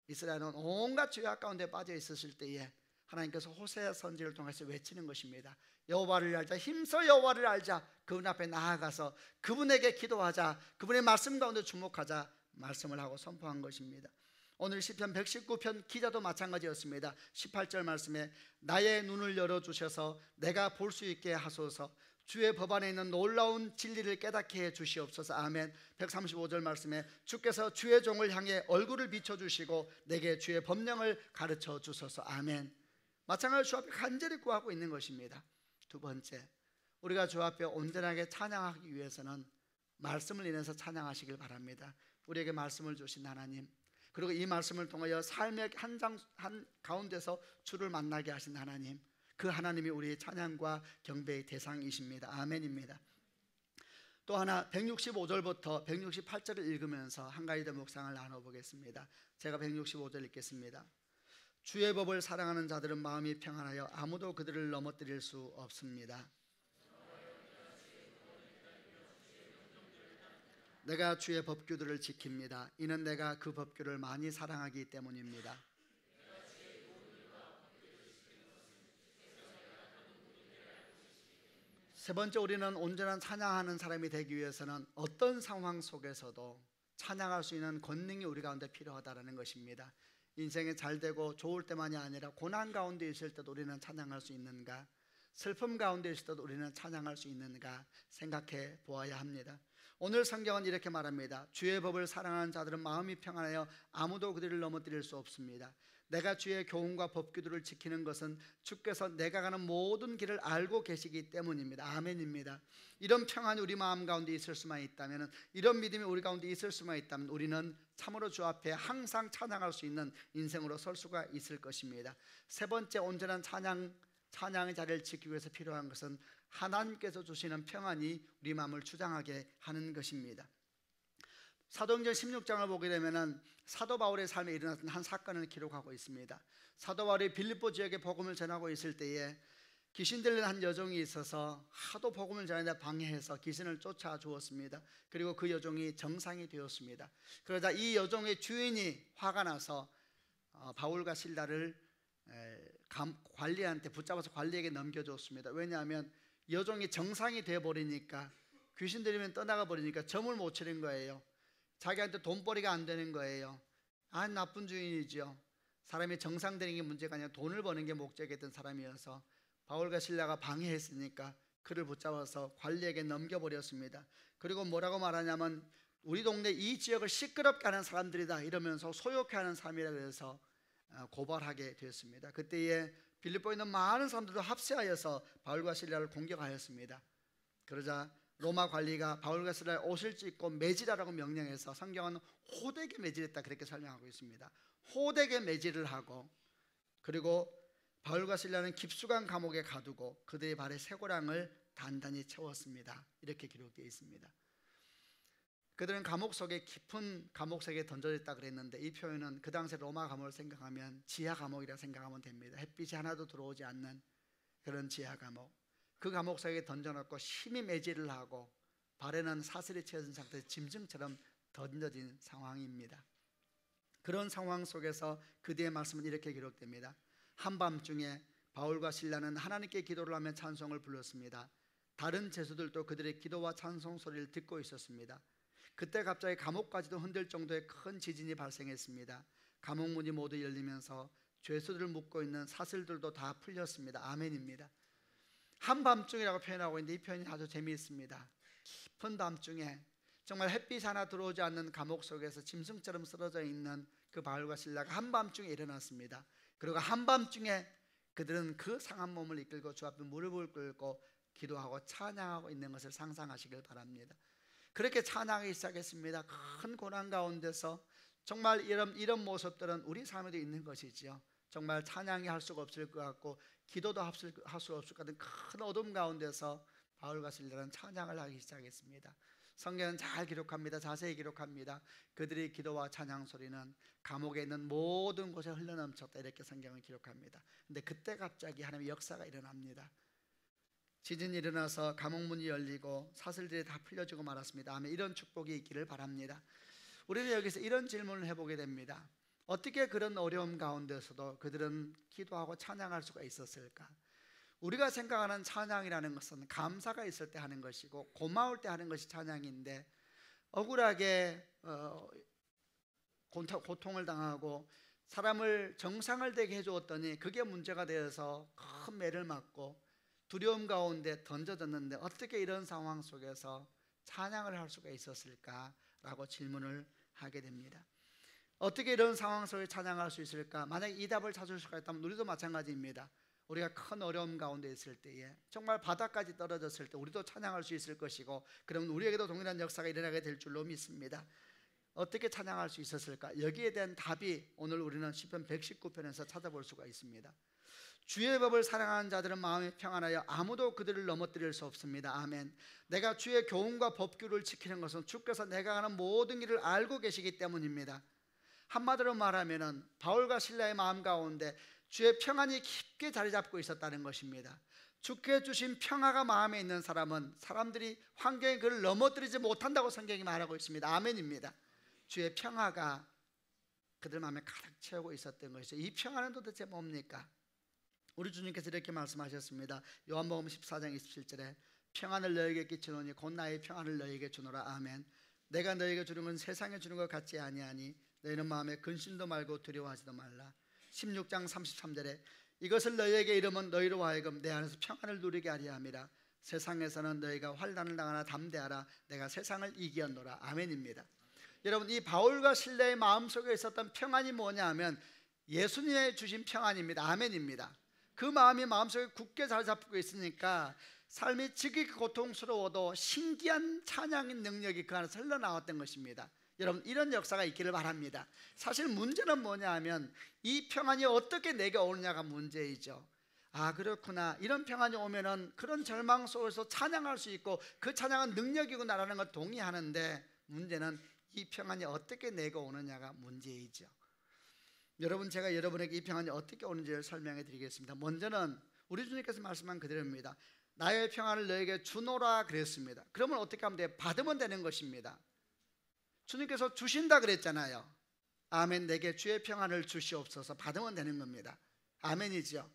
이스라엘은 온갖 죄악 가운데 빠져 있었을 때에 하나님께서 호세아 선지를 통해서 외치는 것입니다. 여호와를 알자, 힘써 여호와를 알자. 그분 앞에 나아가서 그분에게 기도하자, 그분의 말씀 가운데 주목하자 말씀을 하고 선포한 것입니다. 오늘 시편 119편 기자도 마찬가지였습니다. 18절 말씀에 나의 눈을 열어주셔서 내가 볼 수 있게 하소서. 주의 법안에 있는 놀라운 진리를 깨닫게 해 주시옵소서. 아멘. 135절 말씀에 주께서 주의 종을 향해 얼굴을 비춰주시고 내게 주의 법령을 가르쳐 주소서. 아멘. 마찬가지로 주 앞에 간절히 구하고 있는 것입니다. 두 번째, 우리가 주 앞에 온전하게 찬양하기 위해서는 말씀을 인해서 찬양하시길 바랍니다. 우리에게 말씀을 주신 하나님, 그리고 이 말씀을 통하여 삶의 한 가운데서 주를 만나게 하신 하나님, 그 하나님이 우리의 찬양과 경배의 대상이십니다. 아멘입니다. 또 하나 165절부터 168절을 읽으면서 한 가지 더 묵상을 나눠보겠습니다. 제가 165절 읽겠습니다. 주의 법을 사랑하는 자들은 마음이 평안하여 아무도 그들을 넘어뜨릴 수 없습니다. 내가 주의 법규들을 지킵니다. 이는 내가 그 법규를 많이 사랑하기 때문입니다. 세 번째, 우리는 온전한 찬양하는 사람이 되기 위해서는 어떤 상황 속에서도 찬양할 수 있는 권능이 우리 가운데 필요하다는 것입니다. 인생이 잘 되고 좋을 때만이 아니라 고난 가운데 있을 때도 우리는 찬양할 수 있는가, 슬픔 가운데 있을 때도 우리는 찬양할 수 있는가 생각해 보아야 합니다. 오늘 성경은 이렇게 말합니다. 주의 법을 사랑하는 자들은 마음이 평안하여 아무도 그들을 넘어뜨릴 수 없습니다. 내가 주의 교훈과 법규들을 지키는 것은 주께서 내가 가는 모든 길을 알고 계시기 때문입니다. 아멘입니다. 이런 평안이 우리 마음 가운데 있을 수만 있다면, 이런 믿음이 우리 가운데 있을 수만 있다면 우리는 참으로 주 앞에 항상 찬양할 수 있는 인생으로 설 수가 있을 것입니다. 세 번째, 온전한 찬양의 자리를 지키기 위해서 필요한 것은 하나님께서 주시는 평안이 우리 마음을 주장하게 하는 것입니다. 사도행전 16장을 보게 되면 사도 바울의 삶에 일어났던 한 사건을 기록하고 있습니다. 사도 바울이 빌립보 지역에 복음을 전하고 있을 때에 귀신 들린 한 여종이 있어서 하도 복음을 전하는데 방해해서 귀신을 쫓아 주었습니다. 그리고 그 여종이 정상이 되었습니다. 그러자 이 여종의 주인이 화가 나서 바울과 실라를 관리한테 붙잡아서 관리에게 넘겨줬습니다. 왜냐하면 여종이 정상이 되어버리니까, 귀신 들리면 떠나가 버리니까 점을 못 치는 거예요. 자기한테 돈벌이가 안 되는 거예요. 나쁜 주인이죠. 사람이 정상되는 게 문제가 아니라 돈을 버는 게 목적이었던 사람이어서 바울과 실라가 방해했으니까 그를 붙잡아서 관리에게 넘겨버렸습니다. 그리고 뭐라고 말하냐면 우리 동네 이 지역을 시끄럽게 하는 사람들이다 이러면서 소욕해하는 사람이라 그래서 고발하게 되었습니다. 그때에 빌립보에 있는 많은 사람들도 합세하여서 바울과 실라를 공격하였습니다. 그러자 로마 관리가 바울과 실라의 옷을 찢고 매질하라고 명령해서 성경은 호되게 매질했다 그렇게 설명하고 있습니다. 호되게 매질을 하고, 그리고 바울과 실라는 깊숙한 감옥에 가두고 그들의 발에 쇠고랑을 단단히 채웠습니다. 이렇게 기록되어 있습니다. 그들은 감옥 속에, 깊은 감옥 속에 던져졌다 그랬는데, 이 표현은 그 당시 로마 감옥을 생각하면 지하 감옥이라 생각하면 됩니다. 햇빛이 하나도 들어오지 않는 그런 지하 감옥. 그 감옥 속에 던져놓고 심히 매질을 하고 발에는 사슬이 채워진 상태에서 짐승처럼 던져진 상황입니다. 그런 상황 속에서 그들의 말씀은 이렇게 기록됩니다. 한밤중에 바울과 실라는 하나님께 기도를 하며 찬송을 불렀습니다. 다른 죄수들도 그들의 기도와 찬송 소리를 듣고 있었습니다. 그때 갑자기 감옥까지도 흔들 정도의 큰 지진이 발생했습니다. 감옥 문이 모두 열리면서 죄수들을 묶고 있는 사슬들도 다 풀렸습니다. 아멘입니다. 한밤중이라고 표현하고 있는데 이 표현이 아주 재미있습니다. 깊은 밤중에 정말 햇빛 하나 들어오지 않는 감옥 속에서 짐승처럼 쓰러져 있는 그 바울과 실라가 한밤중에 일어났습니다. 그리고 한밤중에 그들은 그 상한 몸을 이끌고 주 앞에 무릎을 꿇고 기도하고 찬양하고 있는 것을 상상하시길 바랍니다. 그렇게 찬양하기 시작했습니다. 큰 고난 가운데서 정말 이런 모습들은 우리 삶에도 있는 것이지요. 정말 찬양이 할 수가 없을 것 같고 기도도 할 수가 없을 것 같은 큰 어둠 가운데서 바울과 실라는 찬양을 하기 시작했습니다. 성경은 잘 기록합니다. 자세히 기록합니다. 그들의 기도와 찬양 소리는 감옥에 있는 모든 곳에 흘러넘쳤다 이렇게 성경은 기록합니다. 근데 그때 갑자기 하나님의 역사가 일어납니다. 지진이 일어나서 감옥 문이 열리고 사슬들이 다 풀려지고 말았습니다. 아멘. 이런 축복이 있기를 바랍니다. 우리는 여기서 이런 질문을 해보게 됩니다. 어떻게 그런 어려움 가운데서도 그들은 기도하고 찬양할 수가 있었을까? 우리가 생각하는 찬양이라는 것은 감사가 있을 때 하는 것이고 고마울 때 하는 것이 찬양인데, 억울하게 고통을 당하고 사람을 정상을 되게 해주었더니 그게 문제가 되어서 큰 매를 맞고 두려움 가운데 던져졌는데 어떻게 이런 상황 속에서 찬양을 할 수가 있었을까라고 질문을 하게 됩니다. 어떻게 이런 상황 속에 찬양할 수 있을까? 만약에 이 답을 찾을 수가 있다면 우리도 마찬가지입니다. 우리가 큰 어려움 가운데 있을 때에 정말 바닥까지 떨어졌을 때 우리도 찬양할 수 있을 것이고, 그러면 우리에게도 동일한 역사가 일어나게 될 줄로 믿습니다. 어떻게 찬양할 수 있었을까? 여기에 대한 답이 오늘 우리는 시편 119편에서 찾아볼 수가 있습니다. 주의 법을 사랑하는 자들은 마음이 평안하여 아무도 그들을 넘어뜨릴 수 없습니다. 아멘. 내가 주의 교훈과 법규를 지키는 것은 주께서 내가 하는 모든 일을 알고 계시기 때문입니다. 한마디로 말하면 바울과 실라의 마음 가운데 주의 평안이 깊게 자리 잡고 있었다는 것입니다. 주께 주신 평화가 마음에 있는 사람은 사람들이 환경에 그를 넘어뜨리지 못한다고 성경이 말하고 있습니다. 아멘입니다. 주의 평화가 그들 마음에 가득 채우고 있었던 것이죠. 이 평화는 도대체 뭡니까? 우리 주님께서 이렇게 말씀하셨습니다. 요한복음 14장 27절에 평안을 너에게 끼치노니 곧 나의 평안을 너에게 주노라. 아멘. 내가 너에게 주는 건 세상에 주는 것 같지 아니하니 너희는 마음에 근심도 말고 두려워하지도 말라. 16장 33절에 이것을 너희에게 이르면 너희로 하여금 내 안에서 평안을 누리게 하려 함이라. 세상에서는 너희가 환난을 당하나 담대하라. 내가 세상을 이기었노라. 아멘입니다. 여러분, 이 바울과 실라의 마음속에 있었던 평안이 뭐냐 하면 예수님의 주신 평안입니다. 아멘입니다. 그 마음이 마음속에 굳게 잘 잡히고 있으니까 삶이 지극히 고통스러워도 신기한 찬양의 능력이 그 안에서 흘러나왔던 것입니다. 여러분, 이런 역사가 있기를 바랍니다. 사실 문제는 뭐냐 하면 이 평안이 어떻게 내게 오느냐가 문제이죠. 아, 그렇구나. 이런 평안이 오면은 그런 절망 속에서 찬양할 수 있고 그 찬양은 능력이구나라는 걸 동의하는데, 문제는 이 평안이 어떻게 내게 오느냐가 문제이죠. 여러분, 제가 여러분에게 이 평안이 어떻게 오는지를 설명해 드리겠습니다. 먼저는 우리 주님께서 말씀한 그대로입니다. 나의 평안을 너에게 주노라 그랬습니다. 그러면 어떻게 하면 돼요? 받으면 되는 것입니다. 주님께서 주신다 그랬잖아요. 아멘. 내게 주의 평안을 주시옵소서. 받으면 되는 겁니다. 아멘이죠.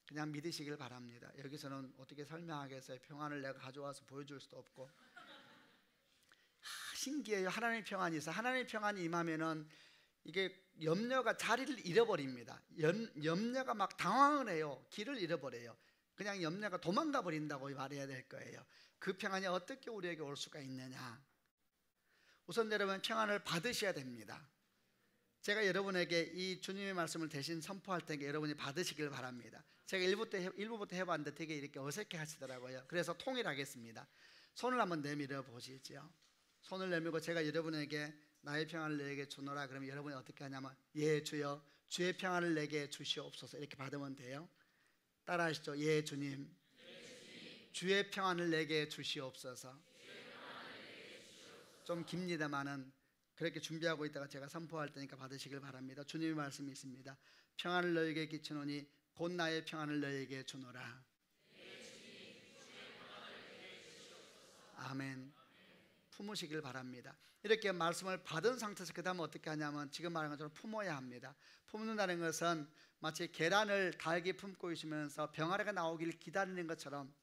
그냥 믿으시길 바랍니다. 여기서는 어떻게 설명하겠어요? 평안을 내가 가져와서 보여줄 수도 없고. 신기해요. 하나님의 평안이 있어. 하나님의 평안이 임하면은 이게 염려가 자리를 잃어버립니다. 염려가 막 당황을 해요. 길을 잃어버려요. 그냥 염려가 도망가 버린다고 말해야 될 거예요. 그 평안이 어떻게 우리에게 올 수가 있느냐? 우선 여러분, 평안을 받으셔야 됩니다. 제가 여러분에게 이 주님의 말씀을 대신 선포할 테니까 여러분이 받으시길 바랍니다. 제가 일부부터 해봤는데 되게 이렇게 어색해 하시더라고요. 그래서 통일하겠습니다. 손을 한번 내밀어 보시죠. 손을 내밀고 제가 여러분에게 나의 평안을 내게 주노라 그러면 여러분이 어떻게 하냐면, 예 주여 주의 평안을 내게 주시옵소서, 이렇게 받으면 돼요. 따라 하시죠. 예 주님, 주의 평안을 내게 주시옵소서. 좀 깁니다만은 그렇게 준비하고 있다가 제가 선포할 테니까 받으시길 바랍니다. 주님의 말씀이 있습니다. 평안을 너에게 끼치노니 곧 나의 평안을 너에게 주노라. 아멘. 품으시길 바랍니다. 이렇게 말씀을 받은 상태에서 그 다음에 어떻게 하냐면 지금 말한 것처럼 품어야 합니다. 품는다는 것은 마치 계란을 달게 품고 있으면서 병아리가 나오길 기다리는 것처럼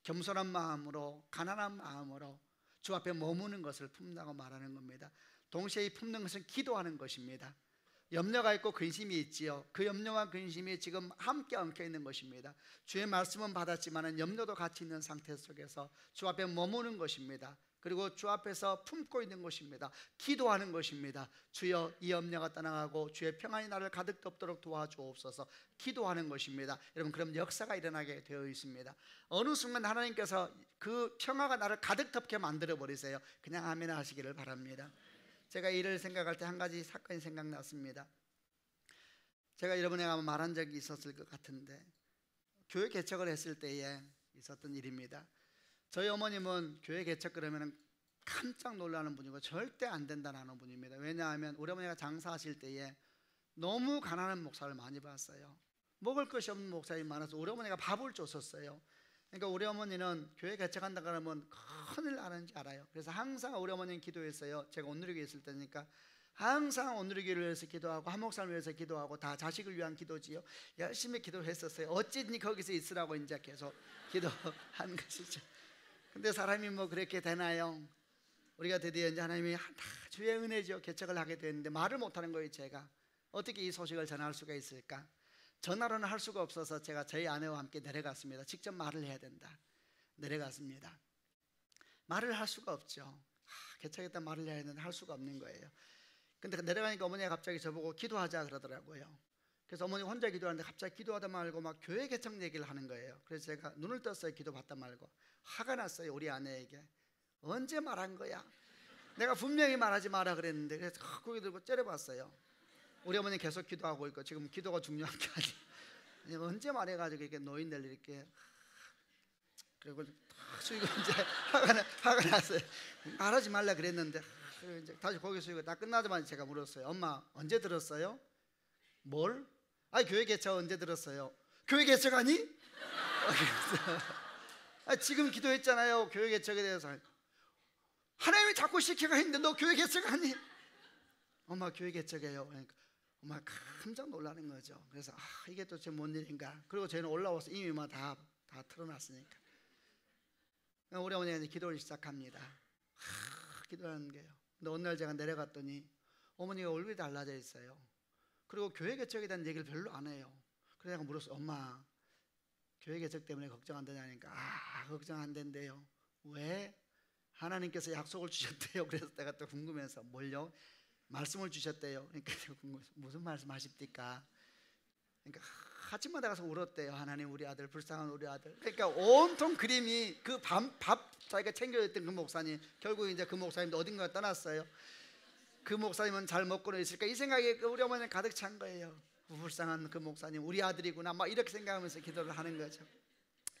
겸손한 마음으로, 가난한 마음으로 주 앞에 머무는 것을 품다고 말하는 겁니다. 동시에 이 품는 것은 기도하는 것입니다. 염려가 있고 근심이 있지요. 그 염려와 근심이 지금 함께 엉켜 있는 것입니다. 주의 말씀은 받았지만 염려도 같이 있는 상태 속에서 주 앞에 머무는 것입니다. 그리고 주 앞에서 품고 있는 것입니다. 기도하는 것입니다. 주여 이 염려가 떠나가고 주의 평안이 나를 가득 덮도록 도와주옵소서. 기도하는 것입니다. 여러분, 그럼 역사가 일어나게 되어 있습니다. 어느 순간 하나님께서 그 평화가 나를 가득 덮게 만들어 버리세요. 그냥 아멘 하시기를 바랍니다. 제가 이를 생각할 때 한 가지 사건이 생각났습니다. 제가 여러분에게 아마 말한 적이 있었을 것 같은데, 교회 개척을 했을 때에 있었던 일입니다. 저희 어머님은 교회 개척 그러면 깜짝 놀라는 분이고 절대 안 된다는 분입니다. 왜냐하면 우리 어머니가 장사하실 때에 너무 가난한 목사를 많이 봤어요. 먹을 것이 없는 목사님이 많아서 우리 어머니가 밥을 줬었어요. 그러니까 우리 어머니는 교회 개척한다 그러면 큰일 나는지 알아요. 그래서 항상 우리 어머니는 기도했어요. 제가 온누리교회 있을 때니까 항상 온누리교회를 위해서 기도하고 한 목사를 위해서 기도하고 다 자식을 위한 기도지요. 열심히 기도했었어요. 어찌니 거기서 있으라고 이제 계속 기도한 것이죠. 근데 사람이 뭐 그렇게 되나요? 우리가 드디어 이제 하나님이 다 주의 은혜죠. 개척을 하게 됐는데 말을 못하는 거예요. 제가 어떻게 이 소식을 전할 수가 있을까? 전화로는 할 수가 없어서 제가 저희 아내와 함께 내려갔습니다. 직접 말을 해야 된다. 내려갔습니다. 말을 할 수가 없죠. 개척했다 말을 해야 되는데 할 수가 없는 거예요. 근데 내려가니까 어머니가 갑자기 저보고 기도하자 그러더라고요. 그래서 어머니 혼자 기도하는데 갑자기 기도하다 말고 막 교회 개척 얘기를 하는 거예요. 그래서 제가 눈을 떴어요. 기도 받다 말고. 화가 났어요. 우리 아내에게. 언제 말한 거야? 내가 분명히 말하지 마라 그랬는데. 그래서 고개 들고 째려봤어요. 우리 어머니 계속 기도하고 있고 지금 기도가 중요한 게 아니에요. 언제 말해가지고 이렇게 노인들 이렇게 그리고 숙이고 이제 화가 났어요. 말하지 말라 그랬는데 이제 다시 고개 숙이고 다 끝나자마자 제가 물었어요. 엄마 언제 들었어요? 뭘? 아니 교회 개척 언제 들었어요? 교회 개척하니? 지금 기도했잖아요. 교회 개척에 대해서. 하나님이 자꾸 시키가 했는데 너 교회 개척하니? 엄마 교회 개척해요. 그러니까 엄마 깜짝 놀라는 거죠. 그래서 이게 도대체 뭔 일인가? 그리고 저희는 올라와서 이미 다 틀어놨으니까. 우리 어머니가 이제 기도를 시작합니다. 기도하는 게요. 근데 어느 날 제가 내려갔더니 어머니가 얼굴이 달라져 있어요. 그리고 교회 개척에 대한 얘기를 별로 안 해요. 그래서 내가 물었어요. 엄마, 교회 개척 때문에 걱정 안 되냐니까 걱정 안 된대요. 왜? 하나님께서 약속을 주셨대요. 그래서 내가 또 궁금해서 뭘요? 말씀을 주셨대요. 그러니까 무슨 말씀 하십니까? 그러니까 아침마다 가서 울었대요. 하나님, 우리 아들, 불쌍한 우리 아들. 그러니까 온통 그림이 그 밥 자기가 챙겨줬던 그 목사님, 결국 이제 그 목사님도 어딘가 떠났어요. 그 목사님은 잘 먹고는 있을까, 이 생각이 우리 어머니는 가득 찬 거예요. 불쌍한 그 목사님, 우리 아들이구나, 막 이렇게 생각하면서 기도를 하는 거죠.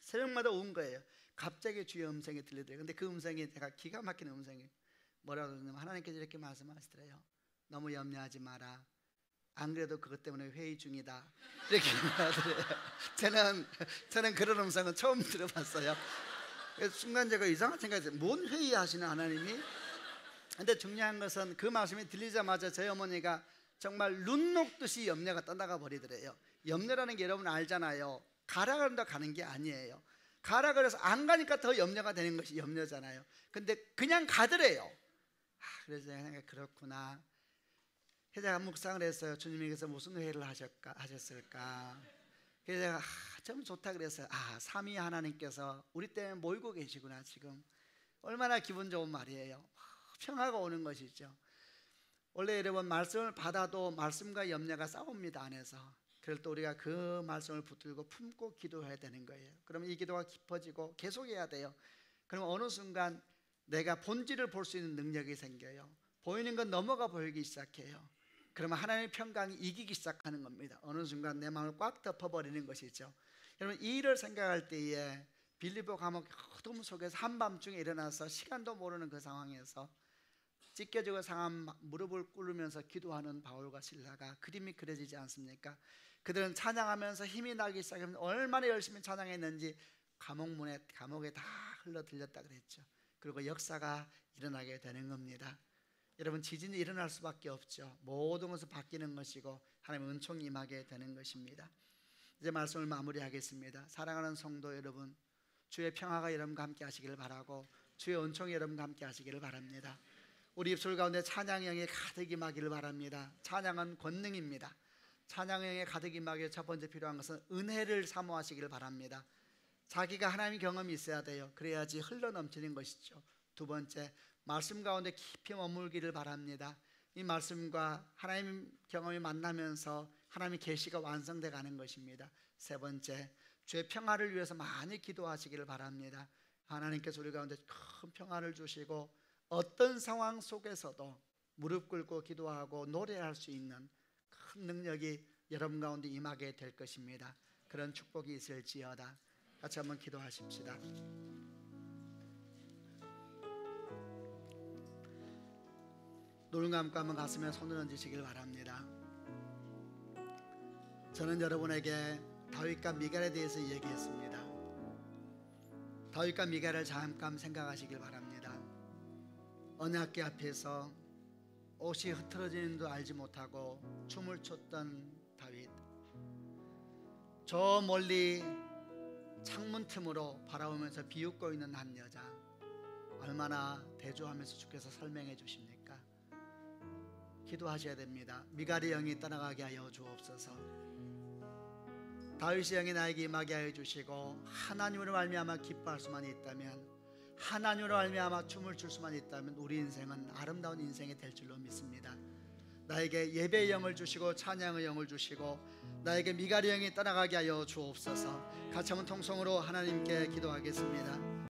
새벽마다 운 거예요. 갑자기 주의 음성이 들리더래요. 근데 그 음성이 제가 기가 막히는 음성이 뭐라고 그러냐면, 하나님께서 이렇게 말씀하시더래요. 너무 염려하지 마라. 안 그래도 그것 때문에 회의 중이다. 이렇게 말하더래요. 저는 그런 음성은 처음 들어봤어요. 순간 제가 이상한 생각이 들어요. 뭔 회의하시는 하나님이? 근데 중요한 것은 그 말씀이 들리자마자 저희 어머니가 정말 눈 녹듯이 염려가 떠나가 버리더래요. 염려라는 게 여러분 알잖아요. 가라 그런다 가는 게 아니에요. 가라 그래서 안 가니까 더 염려가 되는 것이 염려잖아요. 근데 그냥 가더래요. 그래서 제가 그렇구나. 제가 묵상을 했어요. 주님께서 무슨 회의를 하셨을까? 그래서 제가 참 좋다 그랬어요. 삼위 하나님께서 우리 때문에 모이고 계시구나. 지금 얼마나 기분 좋은 말이에요. 평화가 오는 것이죠. 원래 여러분, 말씀을 받아도 말씀과 염려가 싸웁니다, 안에서. 그럴 때 우리가 그 말씀을 붙들고 품고 기도해야 되는 거예요. 그러면 이 기도가 깊어지고 계속해야 돼요. 그러면 어느 순간 내가 본질을 볼 수 있는 능력이 생겨요. 보이는 건 넘어가 보이기 시작해요. 그러면 하나님의 평강이 이기기 시작하는 겁니다. 어느 순간 내 마음을 꽉 덮어버리는 것이죠. 여러분, 이 일을 생각할 때에 빌립보 감옥 어둠 속에서 한밤중에 일어나서 시간도 모르는 그 상황에서 찢겨지고 상한 무릎을 꿇으면서 기도하는 바울과 실라가 그림이 그려지지 않습니까? 그들은 찬양하면서 힘이 나기 시작하면 얼마나 열심히 찬양했는지 감옥에 다 흘러 들렸다 그랬죠. 그리고 역사가 일어나게 되는 겁니다. 여러분, 지진이 일어날 수밖에 없죠. 모든 것을 바뀌는 것이고 하나님의 은총이 임하게 되는 것입니다. 이제 말씀을 마무리하겠습니다. 사랑하는 성도 여러분, 주의 평화가 여러분과 함께 하시기를 바라고 주의 은총이 여러분과 함께 하시기를 바랍니다. 우리 입술 가운데 찬양의 영이 가득 임하기를 바랍니다. 찬양은 권능입니다. 찬양의 영이 가득 임하기 위해 첫 번째 필요한 것은 은혜를 사모하시기를 바랍니다. 자기가 하나님의 경험이 있어야 돼요. 그래야지 흘러넘치는 것이죠. 두 번째, 말씀 가운데 깊이 머물기를 바랍니다. 이 말씀과 하나님 경험이 만나면서 하나님의 계시가 완성돼 가는 것입니다. 세 번째, 주의 평화를 위해서 많이 기도하시기를 바랍니다. 하나님께서 우리 가운데 큰 평화를 주시고 어떤 상황 속에서도 무릎 꿇고 기도하고 노래할 수 있는 큰 능력이 여러분 가운데 임하게 될 것입니다. 그런 축복이 있을지어다. 같이 한번 기도하십시다. 눈을 감고 한번 가슴에 손을 얹으시길 바랍니다. 저는 여러분에게 다윗과 미갈에 대해서 얘기했습니다. 다윗과 미갈을 잠깐 생각하시길 바랍니다. 언약궤 앞에서 옷이 흐트러지는 줄 알지 못하고 춤을 췄던 다윗, 저 멀리 창문 틈으로 바라보면서 비웃고 있는 한 여자, 얼마나 대조하면서 주께서 설명해 주십니까? 기도하셔야 됩니다. 미갈의 영이 떠나가게 하여 주옵소서. 다윗의 영이 나에게 임하게 하여 주시고 하나님으로 말미암아 기뻐할 수만 있다면, 하나님으로 말미암아 춤을 출 수만 있다면 우리 인생은 아름다운 인생이 될 줄로 믿습니다. 나에게 예배의 영을 주시고 찬양의 영을 주시고 나에게 미갈의 영이 떠나가게 하여 주옵소서. 같이 한번 통성으로 하나님께 기도하겠습니다.